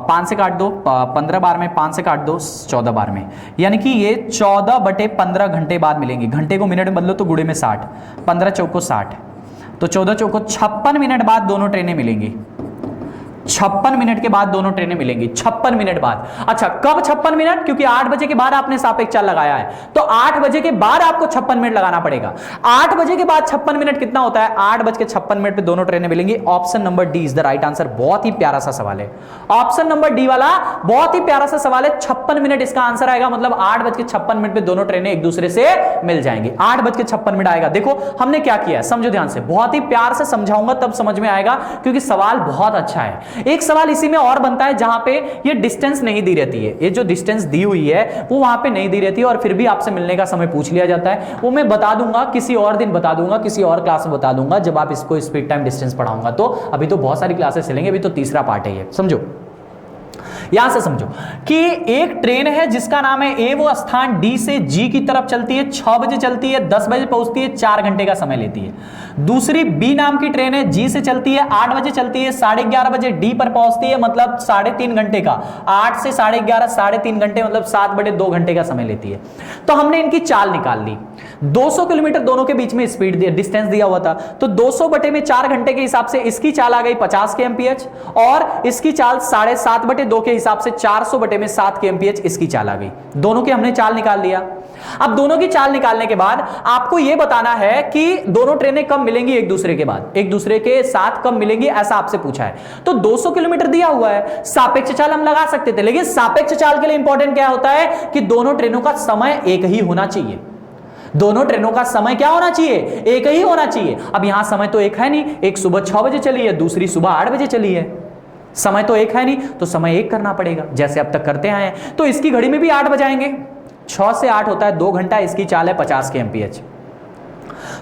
5 से काट दो, 15 बार में 5 से काट दो 14 बार में, यानी कि ये 14 बटे 15 घंटे बाद मिलेंगे। घंटे को मिनट में बदलो तो गुणे में 60, 15 चौको 60, तो 14 चौको 56 मिनट बाद दोनों ट्रेनें मिलेंगी। 56 मिनट के बाद दोनों ट्रेनें मिलेंगी, 56 मिनट बाद। अच्छा कब 56 मिनट, क्योंकि 8 बजे के बाद आपने सापेक्ष चाल लगाया है, तो 8 बजे के बाद आपको 56 मिनट लगाना पड़ेगा। 8 बजे के बाद 56 मिनट कितना होता है, 8:56 पे दोनों ट्रेनें मिलेंगी। Option number D is the right answer. बहुत ही प्यारा सा सवाल है, ऑप्शन नंबर डी वाला बहुत ही प्यारा सा सवाल है। 56 मिनट इसका आंसर आएगा, मतलब 8:56 पे दोनों ट्रेनें एक दूसरे से मिल जाएंगी। 8:56 आएगा। देखो हमने क्या किया है, समझो ध्यान से, बहुत ही प्यार से समझाऊंगा तब समझ में आएगा, क्योंकि सवाल बहुत अच्छा है। एक सवाल इसी में और बनता है जहां पे ये डिस्टेंस नहीं दी रहती है, ये जो डिस्टेंस दी हुई है वो वहां पे नहीं दी रहती है, और फिर भी आपसे मिलने का समय पूछ लिया जाता है। वो मैं बता दूंगा, किसी और दिन बता दूंगा, किसी और क्लास में बता दूंगा, जब आप इसको स्पीड टाइम डिस्टेंस पढ़ाऊंगा। तो अभी तो बहुत सारी क्लासेस चलेंगे, अभी तो तीसरा पार्ट है ये, समझो। यहां से समझो कि एक ट्रेन है जिसका नाम है ए, वो स्थान डी से जी की तरफ चलती है, 6 बजे चलती है, 10 बजे पहुंचती है, 4 घंटे का समय लेती है। दूसरी बी नाम की ट्रेन है, जी से चलती है, 8 बजे चलती है, 11:30 बजे डी पर पहुंचती है, मतलब 3.5 घंटे का, 8 से 11:30 3.5 घंटे, मतलब 7/2 घंटे का समय लेती है। तो हमने इनकी चाल निकाल ली। 200 किलोमीटर दोनों के बीच में स्पीड डिस्टेंस दिया हुआ था, तो 200 बटे में 4 घंटे के हिसाब से इसकी चाल आ गई 50 kmph, और इसकी चाल 7.5/2 के हिसाब से 400 बटे में 7 kmph इसकी चाल आ गई। दोनों की हमने चाल निकाल लिया। अब दोनों की चाल निकालने के बाद आपको यह बताना है कि दोनों ट्रेनें कब मिलेंगी एक दूसरे के बाद, एक दूसरे के साथ कब मिलेंगी, ऐसा आपसे पूछा है। तो 200 किलोमीटर दिया हुआ है, सापेक्ष चाल हम लगा सकते थे, लेकिन सापेक्ष चाल के लिए इंपॉर्टेंट क्या होता है कि दोनों ट्रेनों का समय एक ही होना चाहिए। दोनों ट्रेनों का समय क्या होना चाहिए, एक ही होना चाहिए। अब यहां समय तो एक है नहीं, एक सुबह 6 बजे चली है, दूसरी सुबह 8 बजे चली है, समय तो एक है नहीं, तो समय एक करना पड़ेगा, जैसे अब तक करते आए हैं। तो इसकी घड़ी में भी 8 बजाएंगे, 6 से 8 होता है 2 घंटा, इसकी चाल है 50 kmph,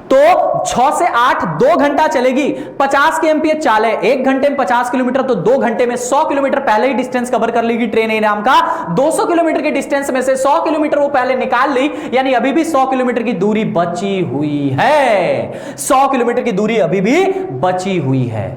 तो 6 से 8 2 घंटा चलेगी, 50 kmph चाल है, 1 घंटे में 50 किलोमीटर, तो 2 घंटे में 100 किलोमीटर पहले ही डिस्टेंस कवर कर लेगी ट्रेन ए नाम का। 200 किलोमीटर के डिस्टेंस में से 100 किलोमीटर वो पहले निकाल ली, यानी अभी भी 100 किलोमीटर की दूरी बची हुई है, 100 किलोमीटर की दूरी अभी भी बची हुई है।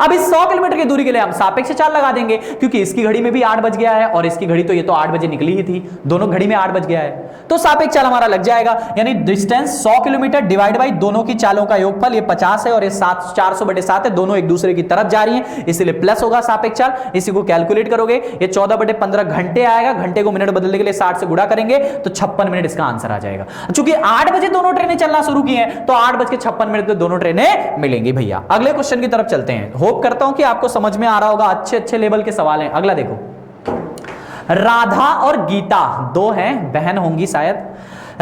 अब इस 100 किलोमीटर की दूरी के लिए हम सापेक्ष चाल लगा देंगे, क्योंकि इसकी घड़ी में भी 8 बज गया है और इसकी घड़ी तो ये तो 8 बजे निकली ही थी, दोनों घड़ी में 8 बज गया है, तो सापेक्ष चाल हमारा लग जाएगा। यानी डिस्टेंस 100 किलोमीटर डिवाइड बाई दोनों की चालों का योगफल, ये 50 है और ये 400 बटे 7 है, दोनों एक दूसरे की तरफ जा रही हैं, इसलिए प्लस होगा सापेक्ष चाल। इसी को कैलकुलेट करोगे, ये 14 बटे 15 घंटे आएगा, घंटे को मिनट बदलने के लिए 60 से गुणा करेंगे तो 56 मिनट इसका आंसर आ जाएगा। चूंकि 8 बजे दोनों ट्रेनें चलना शुरू की हैं, तो 8:56 पे दोनों ट्रेनें मिलेंगी। भैया अगले क्वेश्चन की तरफ चलते हैं, होप करता हूं कि आपको समझ में आ रहा होगा, अच्छे लेवल के सवाल हैं। अगला देखो, राधा और गीता दो हैं, बहन होंगी शायद।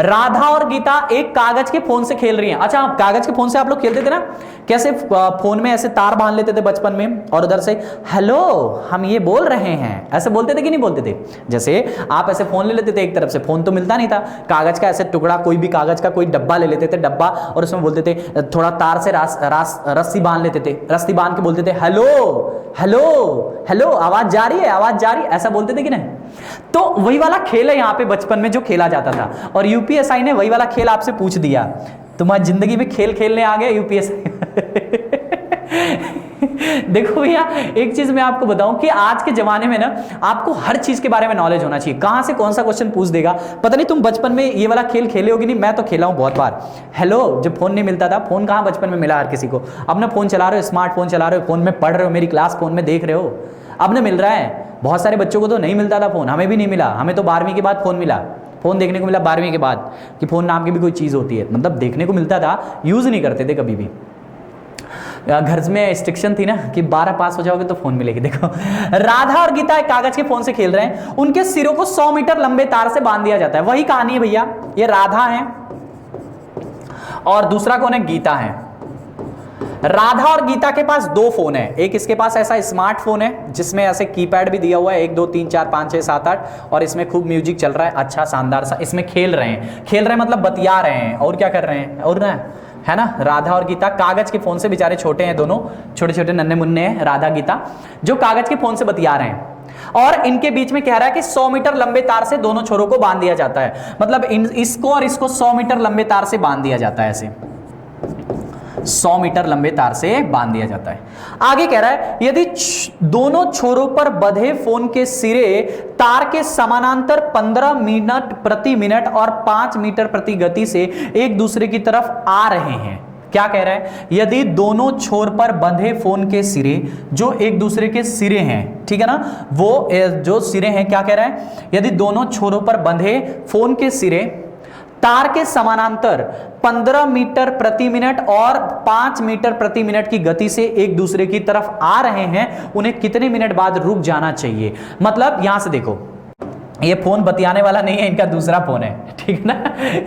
राधा और गीता एक कागज के फोन से खेल रही हैं। अच्छा, कागज के फोन से आप लोग खेलते थे ना, कैसे फोन में ऐसे तार बांध लेते थे बचपन में, और उधर से हेलो हम ये बोल रहे हैं, ऐसे बोलते थे कि नहीं बोलते थे? जैसे आप ऐसे फोन ले लेते थे, एक तरफ से फोन तो मिलता नहीं था, कागज का ऐसे टुकड़ा, कोई भी कागज का कोई डब्बा ले लेते थे, डब्बा, और उसमें बोलते थे, थोड़ा तार से रस्सी बांध लेते थे, रस्सी बांध के बोलते थे हेलो हेलो हेलो, आवाज जा रही है, आवाज जा रही है, ऐसा बोलते थे कि नहीं? तो वही वाला खेल है यहाँ पे बचपन में जो खेला जाता था, और यूपीएसआई ने वही वाला खेल आपसे पूछ दिया। तुम्हारी जिंदगी में खेल खेलने आ गया यूपीएसआई। देखो भैया, एक चीज मैं आपको बताऊं कि आज के जमाने में ना आपको हर चीज के बारे में नॉलेज होना चाहिए। कहां से कौन सा क्वेश्चन पूछ देगा पता नहीं। तुम बचपन में ये वाला खेल खेले होगी नहीं, मैं तो खेला हूं बहुत बार। हेलो, जब फोन नहीं मिलता था, फोन कहां बचपन में मिला हर किसी को। अब ना फोन चला रहे हो, स्मार्टफोन चला रहे हो, फोन में पढ़ रहे हो, मेरी क्लास फोन में देख रहे हो, अब ना मिल रहा है। बहुत सारे बच्चों को तो नहीं मिलता था फोन, हमें भी नहीं मिला, हमें तो 12वीं के बाद फोन मिला, फोन देखने को मिला 12वीं के बाद कि फोन नाम की भी कोई चीज होती है। मतलब देखने को मिलता था, यूज नहीं करते थे कभी भी। घर में रिस्ट्रिक्शन थी ना कि 12 पास हो जाओगे तो फोन मिलेगी। देखो, राधा और गीता एक कागज के फोन से खेल रहे हैं, उनके सिरों को 100 मीटर लंबे तार से बांध दिया जाता है। वही कहानी है भैया, ये राधा है और दूसरा कौन है? गीता है। राधा और गीता के पास 2 फोन है, एक इसके पास ऐसा स्मार्टफोन है जिसमें ऐसे कीपैड भी दिया हुआ है, 1 2 3 4 5 6 7 8, और इसमें खूब म्यूजिक चल रहा है, अच्छा शानदार सा। इसमें खेल रहे हैं मतलब बतिया रहे हैं, और क्या कर रहे हैं, और ना है ना। राधा और गीता कागज के फोन से, बेचारे छोटे हैं दोनों, छोटे छोटे नन्हे मुन्ने हैं राधा गीता, जो कागज के फोन से बतिया रहे हैं। और इनके बीच में कह रहा है कि 100 मीटर लंबे तार से दोनों छोरों को बांध दिया जाता है। मतलब इसको और इसको 100 मीटर लंबे तार से बांध दिया जाता है, ऐसे 100 मीटर लंबे तार से बांध दिया जाता है। आगे कह रहा है, यदि दोनों छोरों पर बंधे फोन के सिरे तार के समानांतर 15 मीटर प्रति मिनट और 5 मीटर प्रति गति से एक दूसरे की तरफ आ रहे हैं। क्या कह रहा है? यदि दोनों छोर पर बंधे फोन के सिरे, जो एक दूसरे के सिरे हैं, ठीक है ना, वो जो सिरे हैं, क्या कह रहा है? यदि दोनों छोरों पर बंधे फोन के सिरे तार के समानांतर 15 मीटर प्रति मिनट और 5 मीटर प्रति मिनट की गति से एक दूसरे की तरफ आ रहे हैं, उन्हें कितने मिनट बाद रुक जाना चाहिए? मतलब यहां से देखो, ये फोन बतियाने वाला नहीं है, इनका दूसरा फोन है, ठीक है ना।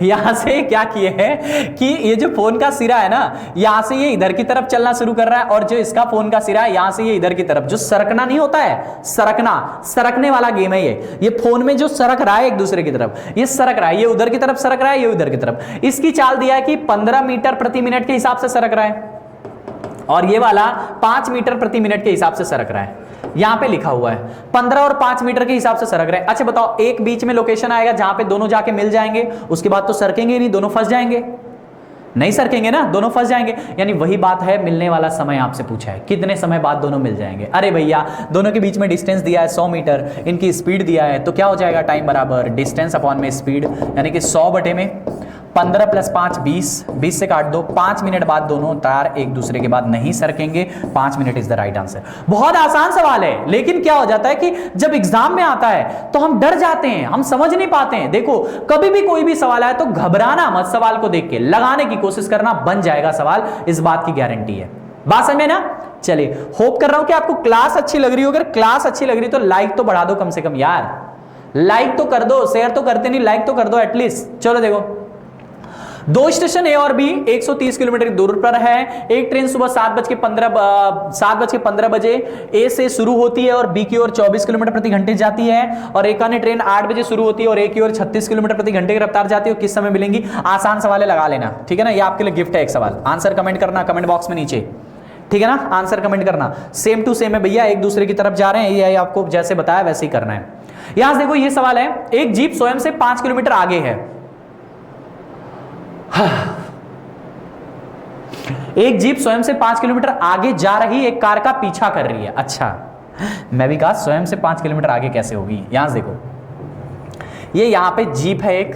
यहां से क्या किए हैं कि ये जो फोन का सिरा है ना, यहां से ये इधर की तरफ चलना शुरू कर रहा है, और जो इसका फोन का सिरा है यहां से ये इधर की तरफ, जो सरकना नहीं होता है, सरकने वाला गेम है ये फोन में जो सरक रहा है एक दूसरे की तरफ, ये सरक रहा है, ये उधर की तरफ सरक रहा है, ये उधर की तरफ। इसकी चाल दिया है कि 15 मीटर प्रति मिनट के हिसाब से सरक रहा है, और ये वाला 5 मीटर प्रति मिनट के हिसाब से सरक रहा है। यहां पे लिखा हुआ है 15 और 5 मीटर के हिसाब से सरक रहे हैं। अच्छा बताओ, एक बीच में लोकेशन आएगा जहां पे दोनों जाके मिल जाएंगे, उसके बाद तो सरकेंगे नहीं, दोनों फंस जाएंगे, नहीं सरकेंगे ना, दोनों फंस जाएंगे। यानी वही बात है, मिलने वाला समय आपसे पूछा है, कितने समय बाद दोनों मिल जाएंगे। अरे भैया, दोनों के बीच में डिस्टेंस दिया है 100 मीटर, इनकी स्पीड दिया है, तो क्या हो जाएगा? टाइम बराबर डिस्टेंस अपॉन में स्पीड, यानी कि 100 बटे में 15 + 5 20, 20 से काट दो, 5 मिनट बाद दोनों तार एक दूसरे के बाद नहीं सरकेंगे। 5 minute is the right answer. बहुत आसान सवाल है, लेकिन क्या हो जाता है कि जब एग्जाम में आता है तो हम डर जाते हैं, हम समझ नहीं पाते हैं। देखो, कभी भी कोई भी सवाल आए तो घबराना मत, सवाल को देख के लगाने की कोशिश करना, बन जाएगा सवाल, इस बात की गारंटी है। बात समझ में ना? चलिए, होप कर रहा हूं कि आपको क्लास अच्छी लग रही हो। अगर क्लास अच्छी लग रही तो लाइक तो बढ़ा दो कम से कम यार, लाइक तो कर दो, शेयर तो करते नहीं, लाइक तो कर दो एटलीस्ट। चलो देखो, 2 स्टेशन ए और बी 130 किलोमीटर की दूर पर है। एक ट्रेन सुबह 7:15 बजे ए से शुरू होती है और बी की ओर 24 किलोमीटर प्रति घंटे जाती है, और एक अन्य ट्रेन 8 बजे शुरू होती है और ए की ओर 36 किलोमीटर प्रति घंटे की रफ्तार जाती है। किस समय मिलेंगी? आसान सवाल लगा लेना, ठीक है ना। ये आपके लिए गिफ्ट है एक सवाल। आंसर कमेंट करना कमेंट बॉक्स में नीचे, ठीक है ना। आंसर कमेंट करना, सेम टू सेम है भैया, एक दूसरे की तरफ जा रहे हैं, ये आपको जैसे बताया वैसे ही करना है। यहां से देखो, ये सवाल है, एक जीप स्वयं से 5 किलोमीटर आगे है। एक जीप स्वयं से 5 किलोमीटर आगे जा रही एक कार का पीछा कर रही है। अच्छा, मैं भी कहा स्वयं से 5 किलोमीटर आगे कैसे होगी। यहां से देखो, ये यहां पे जीप है एक,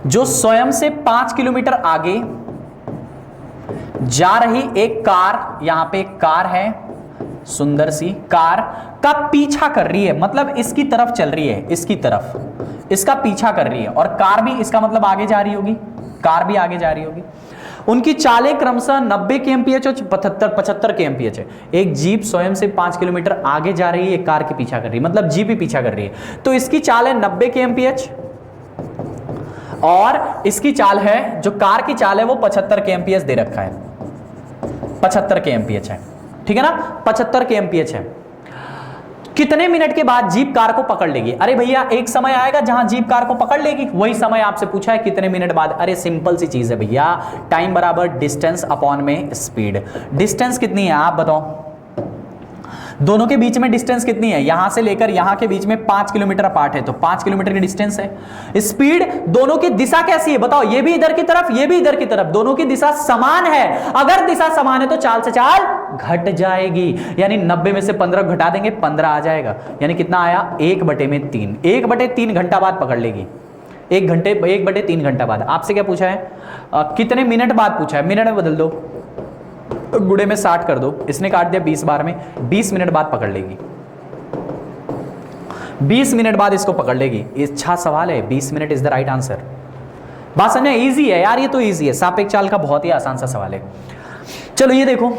जो स्वयं से 5 किलोमीटर आगे जा रही एक कार, यहां पे एक कार है, सुंदर सी कार का पीछा कर रही है, मतलब इसकी तरफ चल रही है, इसकी तरफ इसका पीछा कर रही है, और कार भी इसका मतलब आगे जा रही होगी, कार भी आगे जा रही होगी। उनकी चालें क्रमशः 90 kmph और 75 kmph है। एक जीप स्वयं से 5 किलोमीटर आगे जा रही है, एक कार के पीछा कर रही है, मतलब जीप ही पीछा कर रही है, तो इसकी चाल है 90 kmph और इसकी चाल है, जो कार की चाल है वो 75 kmph दे रखा है, 75 kmph है, ठीक है ना, 75 kmph है। कितने मिनट के बाद जीप कार को पकड़ लेगी? अरे भैया एक समय आएगा जहां जीप कार को पकड़ लेगी, वही समय आपसे पूछा है कितने मिनट बाद। अरे सिंपल सी चीज है भैया, टाइम बराबर डिस्टेंस अपॉन में स्पीड। डिस्टेंस कितनी है आप बताओ, दोनों के बीच में डिस्टेंस कितनी है? यहां से लेकर यहां के बीच में 5 किलोमीटर अपार्ट है, तो 5 किलोमीटर की डिस्टेंस है। स्पीड, दोनों की दिशा कैसी है बताओ, ये भी इधर की तरफ, ये भी इधर की तरफ, दोनों की दिशा समान है। अगर दिशा समान है तो चाल से चाल घट जाएगी, यानी 90 में से 15 घटा देंगे 15 आ जाएगा, यानी कितना आया 1/3। 1/3 घंटा बाद पकड़ लेगी, 1/3 घंटा बाद। आपसे क्या पूछा है, कितने मिनट बाद पूछा है, मिनट में बदल दो, गुड़े में 60 कर दो, इसने काट दिया 20 बार में, 20 मिनट बाद पकड़ लेगी, 20 मिनट बाद इसको पकड़ लेगी। अच्छा सवाल है, 20 minute is the right answer. बात समझे, इजी है यार, ये तो इजी है, सापेक्ष चाल का बहुत ही आसान सा सवाल है। चलो ये देखो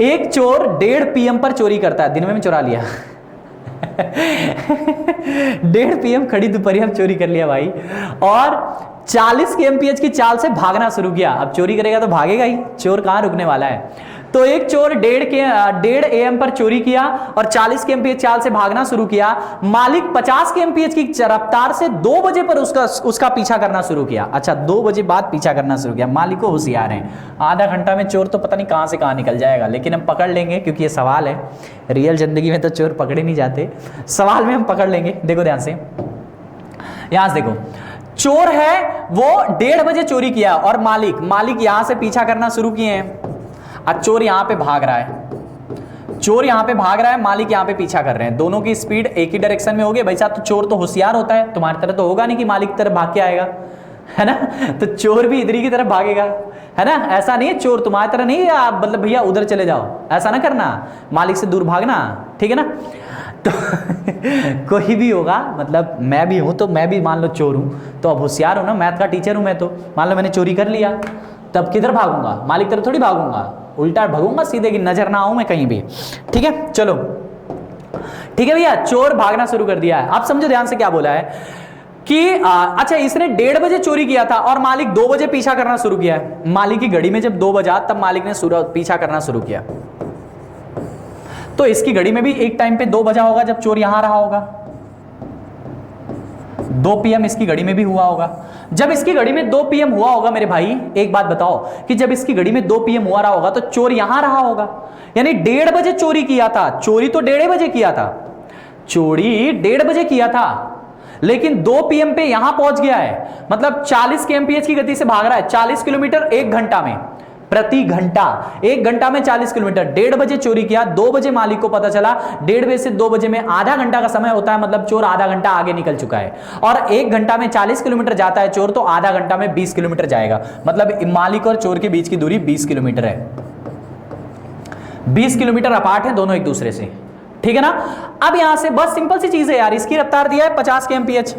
एक चोर 1:30 PM पर चोरी करता है, दिन में चुरा लिया 1:30 PM खड़ी दोपहर चोरी कर लिया भाई, और 40 kmph की चाल से भागना शुरू किया। अब चोरी करेगा तो भागेगा ही, चोर कहां रुकने वाला है। तो एक चोर 1:30 AM पर चोरी किया और 40 kmph चाल से भागना शुरू किया। मालिक 50 kmph की रफ्तार से 2 बजे पर उसका पीछा करना शुरू किया। अच्छा 2 बजे बाद पीछा करना शुरू किया, मालिक को होशियार है, आधा घंटा में चोर तो पता नहीं कहां से कहां निकल जाएगा, लेकिन हम पकड़ लेंगे क्योंकि ये सवाल है, रियल जिंदगी में तो चोर पकड़े नहीं जाते, सवाल में हम पकड़ लेंगे। देखो ध्यान से, यहां से देखो, चोर है वो 1:30 बजे चोरी किया और मालिक यहां से पीछा करना शुरू किए हैं। अब चोर यहां पे भाग रहा है, चोर यहां पे भाग रहा है, मालिक यहां पे पीछा कर रहे हैं, दोनों की स्पीड एक ही डायरेक्शन में होगी। भाई साहब तो चोर तो होशियार होता है, तुम्हारी तरह तो होगा नहीं कि मालिक की तरफ भाग के आएगा, है ना, तो चोर भी इधर की तरफ भागेगा, है ना। ऐसा नहीं है चोर तुम्हारी तरह नहीं है, मतलब भैया उधर चले जाओ, ऐसा ना करना, मालिक से दूर भागना, ठीक है ना। तो कोई भी होगा, मतलब मैं भी हूं तो मैं भी मान लो चोर हूं, तो अब होशियार हूं ना, मैथ का टीचर हूं मैं, तो मान लो मैंने चोरी कर लिया, तब किधर भागूंगा, मालिक तरफ थोड़ी भागूंगा, उल्टा भागूंगा सीधे कि नजर ना आऊं मैं कहीं भी, ठीक है। चलो ठीक है भैया, चोर भागना शुरू कर दिया है। आप समझो ध्यान से क्या बोला है कि अच्छा इसने 1:30 बजे चोरी किया था और मालिक 2 बजे पीछा करना शुरू किया है। मालिक की घड़ी में जब 2 बजा तब मालिक ने पीछा करना शुरू किया, तो इसकी घड़ी में भी एक टाइम पे 2 बजा होगा जब चोर यहां रहा होगा, 2 PM इसकी घड़ी में भी हुआ होगा। जब इसकी घड़ी में 2 PM हुआ होगा मेरे भाई, एक बात बताओ कि जब इसकी घड़ी में 2 PM हुआ रहा होगा तो चोर यहां रहा होगा, यानी 1:30 बजे चोरी किया था, चोरी तो 1:30 बजे किया था, चोरी 1:30 बजे किया था, लेकिन 2 PM पे यहां पहुंच गया है, मतलब 40 kmph की गति से भाग रहा है, 40 किलोमीटर 1 घंटा में, प्रति घंटा 1 घंटा में 40 किलोमीटर। 1:30 बजे चोरी किया, 2 बजे मालिक को पता चला, 1:30 बजे से 2 बजे में आधा घंटा का समय होता है, मतलब चोर आधा घंटा आगे निकल चुका है, और 1 घंटा में 40 किलोमीटर जाता है चोर, तो आधा घंटा में 20 किलोमीटर जाएगा, मतलब मालिक और चोर के बीच की दूरी 20 किलोमीटर है, 20 किलोमीटर अपार्ट है दोनों एक दूसरे से, ठीक है ना। अब यहां से बस सिंपल सी चीज है यार, इसकी रफ्तार दिया है 50 kmph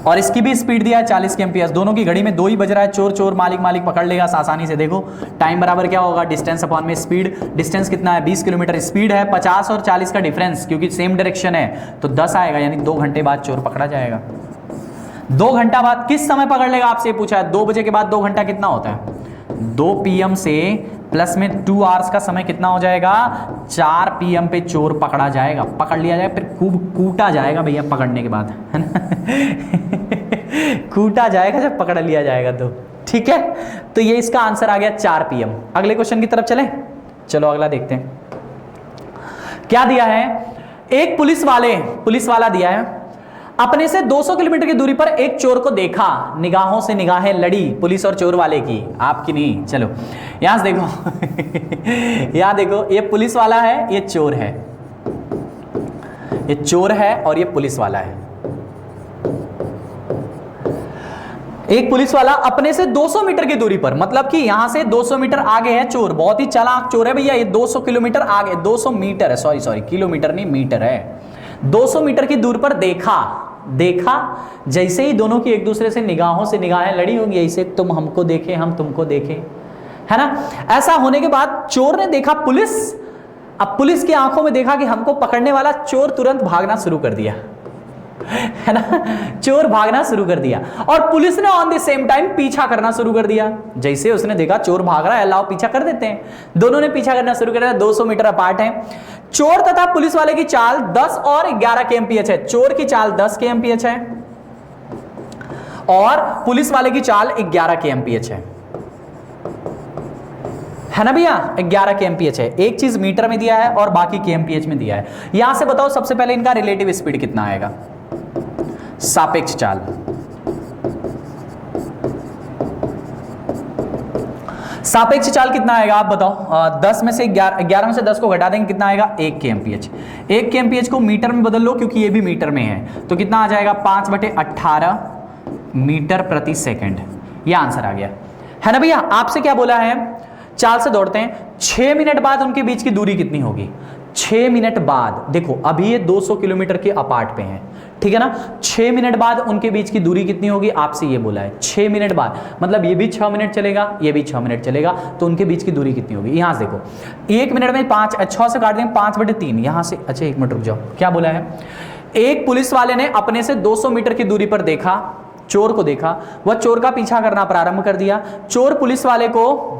और इसकी भी स्पीड दिया है 40 kmph, दोनों की घड़ी में 2 ही बज रहा है, चोर चोर मालिक पकड़ लेगा आसानी से। देखो टाइम बराबर क्या होगा, डिस्टेंस अपॉन में स्पीड, डिस्टेंस कितना है 20 किलोमीटर, स्पीड है 50 और 40 का डिफरेंस, क्योंकि सेम डायरेक्शन है तो 10 आएगा, यानी 2 घंटे बाद चोर पकड़ा जाएगा। 2 घंटा बाद किस समय पकड़ लेगा आपसे पूछा है, 2 बजे के बाद 2 घंटा कितना होता है, 2 PM से प्लस में 2 आवर्स का समय कितना हो जाएगा, 4 PM पे चोर पकड़ा जाएगा, पकड़ लिया जाएगा, फिर खूब कूटा जाएगा भैया पकड़ने के बाद, है ना कूटा जाएगा जब पकड़ लिया जाएगा तो, ठीक है। तो ये इसका आंसर आ गया 4 PM। अगले क्वेश्चन की तरफ चले, चलो अगला देखते हैं क्या दिया है। एक पुलिस वाला दिया है, अपने से 200 किलोमीटर की दूरी पर एक चोर को देखा, निगाहों से निगाहें लड़ी पुलिस और चोर वाले की, आपकी नहीं। चलो यहां से देखो यहां देखो, ये पुलिस वाला है, ये चोर है, ये चोर है और ये पुलिस वाला है। एक पुलिस वाला अपने से 200 मीटर की दूरी पर, मतलब कि यहां से 200 मीटर आगे है चोर, बहुत ही चालाक चोर है भैया, ये 200 किलोमीटर आगे, 200 मीटर है, सॉरी किलोमीटर नहीं मीटर है, 200 मीटर की दूर पर देखा, जैसे ही दोनों की एक दूसरे से निगाहों से निगाहें लड़ी होंगी, ऐसे तुम हमको देखें हम तुमको देखें, है ना। ऐसा होने के बाद चोर ने देखा पुलिस, अब पुलिस की आंखों में देखा कि हमको पकड़ने वाला, चोर तुरंत भागना शुरू कर दिया। है ना, चोर भागना शुरू कर दिया और पुलिस ने ऑन द सेम टाइम पीछा करना शुरू कर दिया। जैसे उसने देखा चोर भाग रहा है, लाओ पीछा कर देते हैं, दोनों ने पीछा करना शुरू कर दिया। 200 मीटर अपार्ट है। चोर तथा पुलिस वाले की चाल 10 और 11 kmph है। चोर की चाल 10 kmph है और पुलिस वाले की चाल 11 kmph है ना भैया, 11 kmph है। एक चीज मीटर में दिया है और बाकी kmph में दिया है। यहां से बताओ सबसे पहले इनका रिलेटिव स्पीड कितना आएगा, सापेक्ष चाल। सापेक्ष चाल कितना आएगा आप बताओ। 10 में से 11 में से 10 को घटा देंगे, कितना आएगा 1 kmph। 1 kmph को मीटर में बदल लो क्योंकि ये भी मीटर में है, तो कितना आ जाएगा 5/18 मीटर प्रति सेकंड। ये आंसर आ गया है ना भैया। आपसे क्या बोला है, चाल से दौड़ते हैं, 6 मिनट बाद उनके बीच की दूरी कितनी होगी। 6 मिनट बाद, देखो अभी ये 200 किलोमीटर के अपार्ट पे हैं, ठीक है ना। 6 मिनट बाद उनके बीच की दूरी कितनी होगी, आपसे ये बोला है 6 मिनट बाद, मतलब ये भी 6 मिनट चलेगा, ये भी 6 मिनट चलेगा, तो उनके बीच की दूरी कितनी होगी। यहां से देखो 1 मिनट में 6 से काट देंगे 5/3, यहां से। अच्छा 1 मिनट रुक जाओ, क्या बोला है, एक पुलिस वाले ने अपने से 200 मीटर की दूरी पर देखा, चोर को देखा, वह चोर का पीछा करना प्रारंभ कर दिया। चोर पुलिस वाले को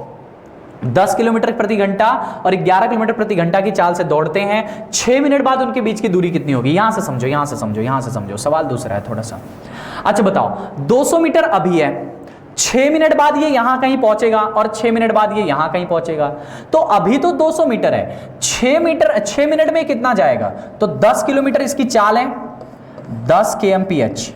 10 किलोमीटर प्रति घंटा और 11 किलोमीटर प्रति घंटा की चाल से दौड़ते हैं। 6 मिनट बाद उनके बीच की दूरी कितनी होगी। यहां से समझो, यहां से समझो, यहां से समझो, सवाल दूसरा है थोड़ा सा। अच्छा बताओ, 200 मीटर अभी है, 6 मिनट बाद ये यहां कहीं पहुंचेगा और 6 मिनट बाद ये यहां कहीं पहुंचेगा, तो अभी तो 200 मीटर है, 6 मिनट में कितना जाएगा, तो 10 किलोमीटर इसकी चाल है, 10 kmph,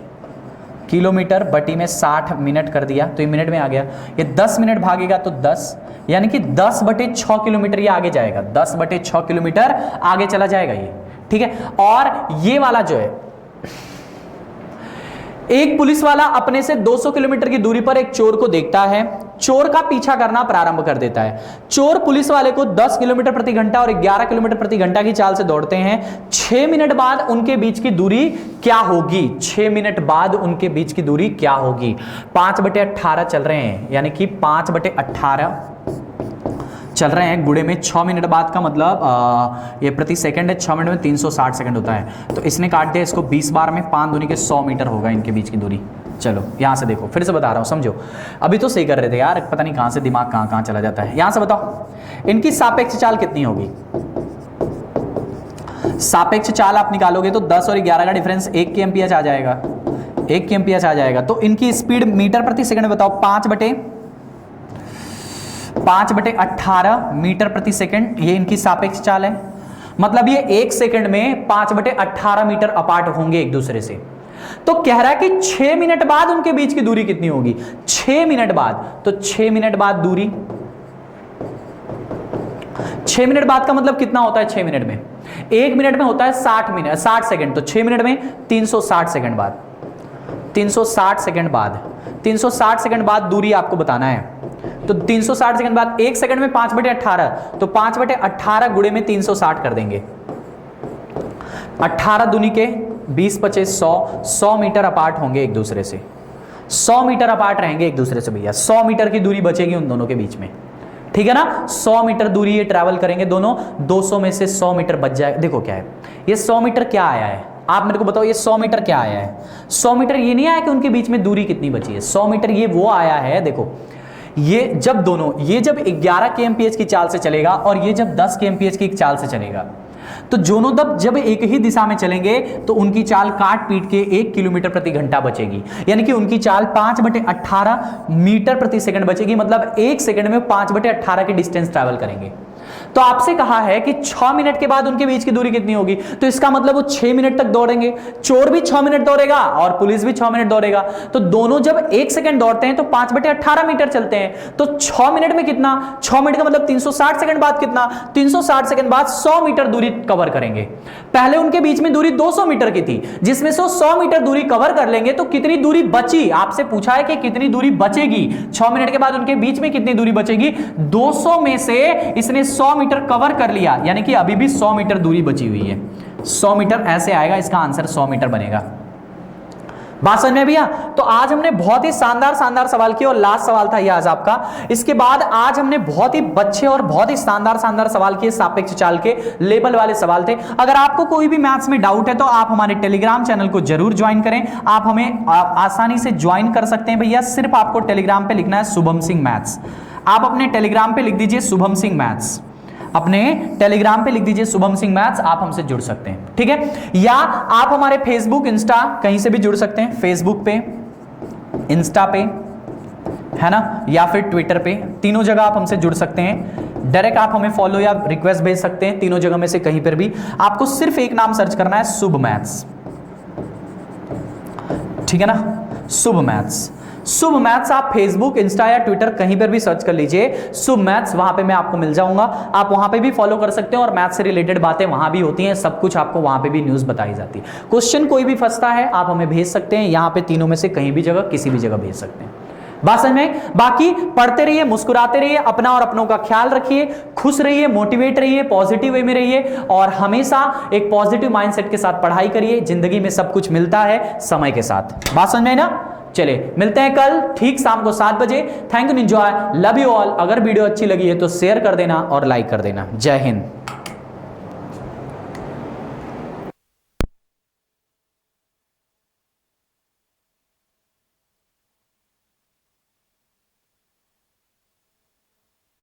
किलोमीटर बटी में 60 मिनट कर दिया तो ये मिनट में आ गया। ये 10 मिनट भागेगा तो 10, यानी कि 10/6 किलोमीटर ये आगे जाएगा, 10/6 किलोमीटर आगे चला जाएगा ये, ठीक है। और ये वाला जो है, एक पुलिस वाला अपने से 200 किलोमीटर की दूरी पर एक चोर को देखता है, चोर का पीछा करना प्रारंभ कर देता है। चोर पुलिस वाले को 10 किलोमीटर प्रति घंटा और 11 किलोमीटर प्रति घंटा की चाल से दौड़ते हैं। 6 मिनट बाद उनके बीच की दूरी क्या होगी, 6 मिनट बाद उनके बीच की दूरी क्या होगी। 5/18 चल रहे हैं, यानी कि 5/18 चल रहे हैं, गुणे में 6 मिनट बाद का मतलब ये प्रति सेकंड है, 6 मिनट में 360 सेकंड होता है, तो इसने काट दिया इसको 20 बार में, 5 दूनी के 100 मीटर होगा इनके बीच की दूरी। चलो यहां से देखो, फिर से बता रहा हूं, समझो, अभी तो सही कर रहे थे यार, पता नहीं कहां से दिमाग कहां चला जाता है। यहां से बताओ इनकी सापेक्ष चाल कितनी होगी। सापेक्ष चाल आप निकालोगे तो 10 और 11 का डिफरेंस 1 kmph आ जाएगा, 1 kmph आ जाएगा। तो इनकी स्पीड मीटर प्रति सेकंड बताओ, 5/18 मीटर प्रति सेकंड, ये इनकी सापेक्ष चाल है। मतलब ये 1 सेकंड में 5/18 मीटर अपार्ट होंगे एक दूसरे से। तो कह रहा है कि 6 मिनट बाद उनके बीच की दूरी कितनी होगी, 6 मिनट बाद, तो 6 मिनट बाद दूरी, 6 मिनट बाद का मतलब कितना होता है 6 मिनट में, 1 मिनट में होता है 60 सेकंड, तो 6 मिनट में 360 सेकंड बाद, 360 सेकंड बाद, 360 सेकंड बाद दूरी आपको बताना है। तो 360 सेकंड बाद 1 सेकंड में 5/18, तो 5/18 गुणे में 360 कर देंगे, 18 दूनी के 20×25 100 मीटर अपार्ट होंगे एक दूसरे से, 100 मीटर अपार्ट रहेंगे एक दूसरे से भैया। 100 मीटर की दूरी बचेगी उन दोनों के बीच में, ठीक है ना। 100 मीटर दूरी ये ट्रैवल करेंगे दोनों, 200 में से 100 मीटर बच जाएगा। देखो क्या है ये 100 मीटर क्या आया है, आप मेरे को बताओ ये 100 मीटर क्या आया है। 100 मीटर ये नहीं आया कि उनके बीच में दूरी कितनी बची है, 100 मीटर ये वो आया है, देखो ये जब दोनों, ये जब 11 kmph की चाल से चलेगा और ये जब 10 kmph की चाल से चलेगा, तो दोनों जब एक ही दिशा में चलेंगे तो उनकी चाल काट पीट के 1 किलोमीटर प्रति घंटा बचेगी, यानी कि उनकी चाल 5/18 मीटर प्रति सेकंड बचेगी। मतलब 1 सेकंड में 5/18 की डिस्टेंस ट्रैवल करेंगे। तो आपसे कहा है कि 6 मिनट के बाद उनके बीच की दूरी कितनी होगी, तो इसका मतलब वो 6 मिनट तक दौड़ेंगे, चोर भी 6 मिनट दौड़ेगा और पुलिस भी 6 मिनट दौड़ेगा। तो दोनों जब 1 सेकंड दौड़ते हैं तो 5/18 मीटर चलते हैं, तो 6 मिनट में कितना, 6 मिनट का मतलब 360 सेकंड बाद कितना, 360 सेकंड बाद 100 मीटर दूरी कवर करेंगे। पहले उनके बीच में दूरी 200 मीटर की थी, जिसमें से 100 मीटर दूरी कवर कर लेंगे तो कितनी दूरी बची, आपसे पूछा है कि कितनी दूरी बचेगी 6 मिनट के बाद उनके बीच में कितनी दूरी बचेगी। 200 में से इसने 100 मीटर कवर कर लिया, यानी कि अभी भी 100 मीटर दूरी बची हुई है। 100 मीटर ऐसे आएगा, इसका आंसर 100 मीटर बनेगा। बात समझ में भैया? तो आज हमने बहुत ही शानदार सवाल किए और लास्ट सवाल था ये आज आपका। इसके बाद आज हमने बहुत ही अच्छे और बहुत ही शानदार सवाल किए, सापेक्ष चाल के लेवल वाले सवाल थे। अगर आपको कोई भी मैथ्स में डाउट है तो आप हमारे टेलीग्राम चैनल को जरूर ज्वाइन करें। आप हमें आसानी से ज्वाइन कर सकते हैं भैया। सिर्फ आपको टेलीग्राम पे लिखना है शुभम सिंह मैथ्स। आप अपने टेलीग्राम पे लिख दीजिए शुभम सिंह मैथ्स, अपने टेलीग्राम पे लिख दीजिए शुभम सिंह मैथ्स, आप हमसे जुड़ सकते हैं, ठीक है। या आप हमारे फेसबुक, इंस्टा कहीं से भी जुड़ सकते हैं, फेसबुक पे, इंस्टा पे, है ना, या फिर ट्विटर पे, तीनों जगह आप हमसे जुड़ सकते हैं। डायरेक्ट आप हमें फॉलो या रिक्वेस्ट भेज सकते हैं, तीनों जगह में से कहीं पर भी। आपको सिर्फ एक नाम सर्च करना है, शुभ मैथ्स, ठीक है ना, शुभ मैथ्स। शुभ मैथ्स आप फेसबुक, इंस्टा या ट्विटर कहीं पर भी सर्च कर लीजिए, शुभ मैथ्स, वहां पे मैं आपको मिल जाऊंगा। आप वहां पे भी फॉलो कर सकते हैं और मैथ्स से रिलेटेड बातें वहां भी होती हैं, सब कुछ आपको वहां पे भी न्यूज बताई जाती है। क्वेश्चन कोई भी फंसता है आप हमें भेज सकते हैं, यहां पे तीनों में से कहीं भी जगह, किसी भी जगह भेज सकते हैं। बात समझ में? बाकी पढ़ते रहिए, मुस्कुराते रहिए, अपना और अपनों का ख्याल रखिए, खुश रहिए, मोटिवेट रहिए, पॉजिटिव वे में रहिए और हमेशा एक पॉजिटिव माइंडसेट के साथ पढ़ाई करिए। जिंदगी में सब कुछ मिलता है समय के साथ। बात समझ में ना? चलिए मिलते हैं कल ठीक शाम को 7 बजे। Thank you, enjoy, love you all. अगर वीडियो अच्छी लगी है तो शेयर कर देना और लाइक कर देना। जय हिंद।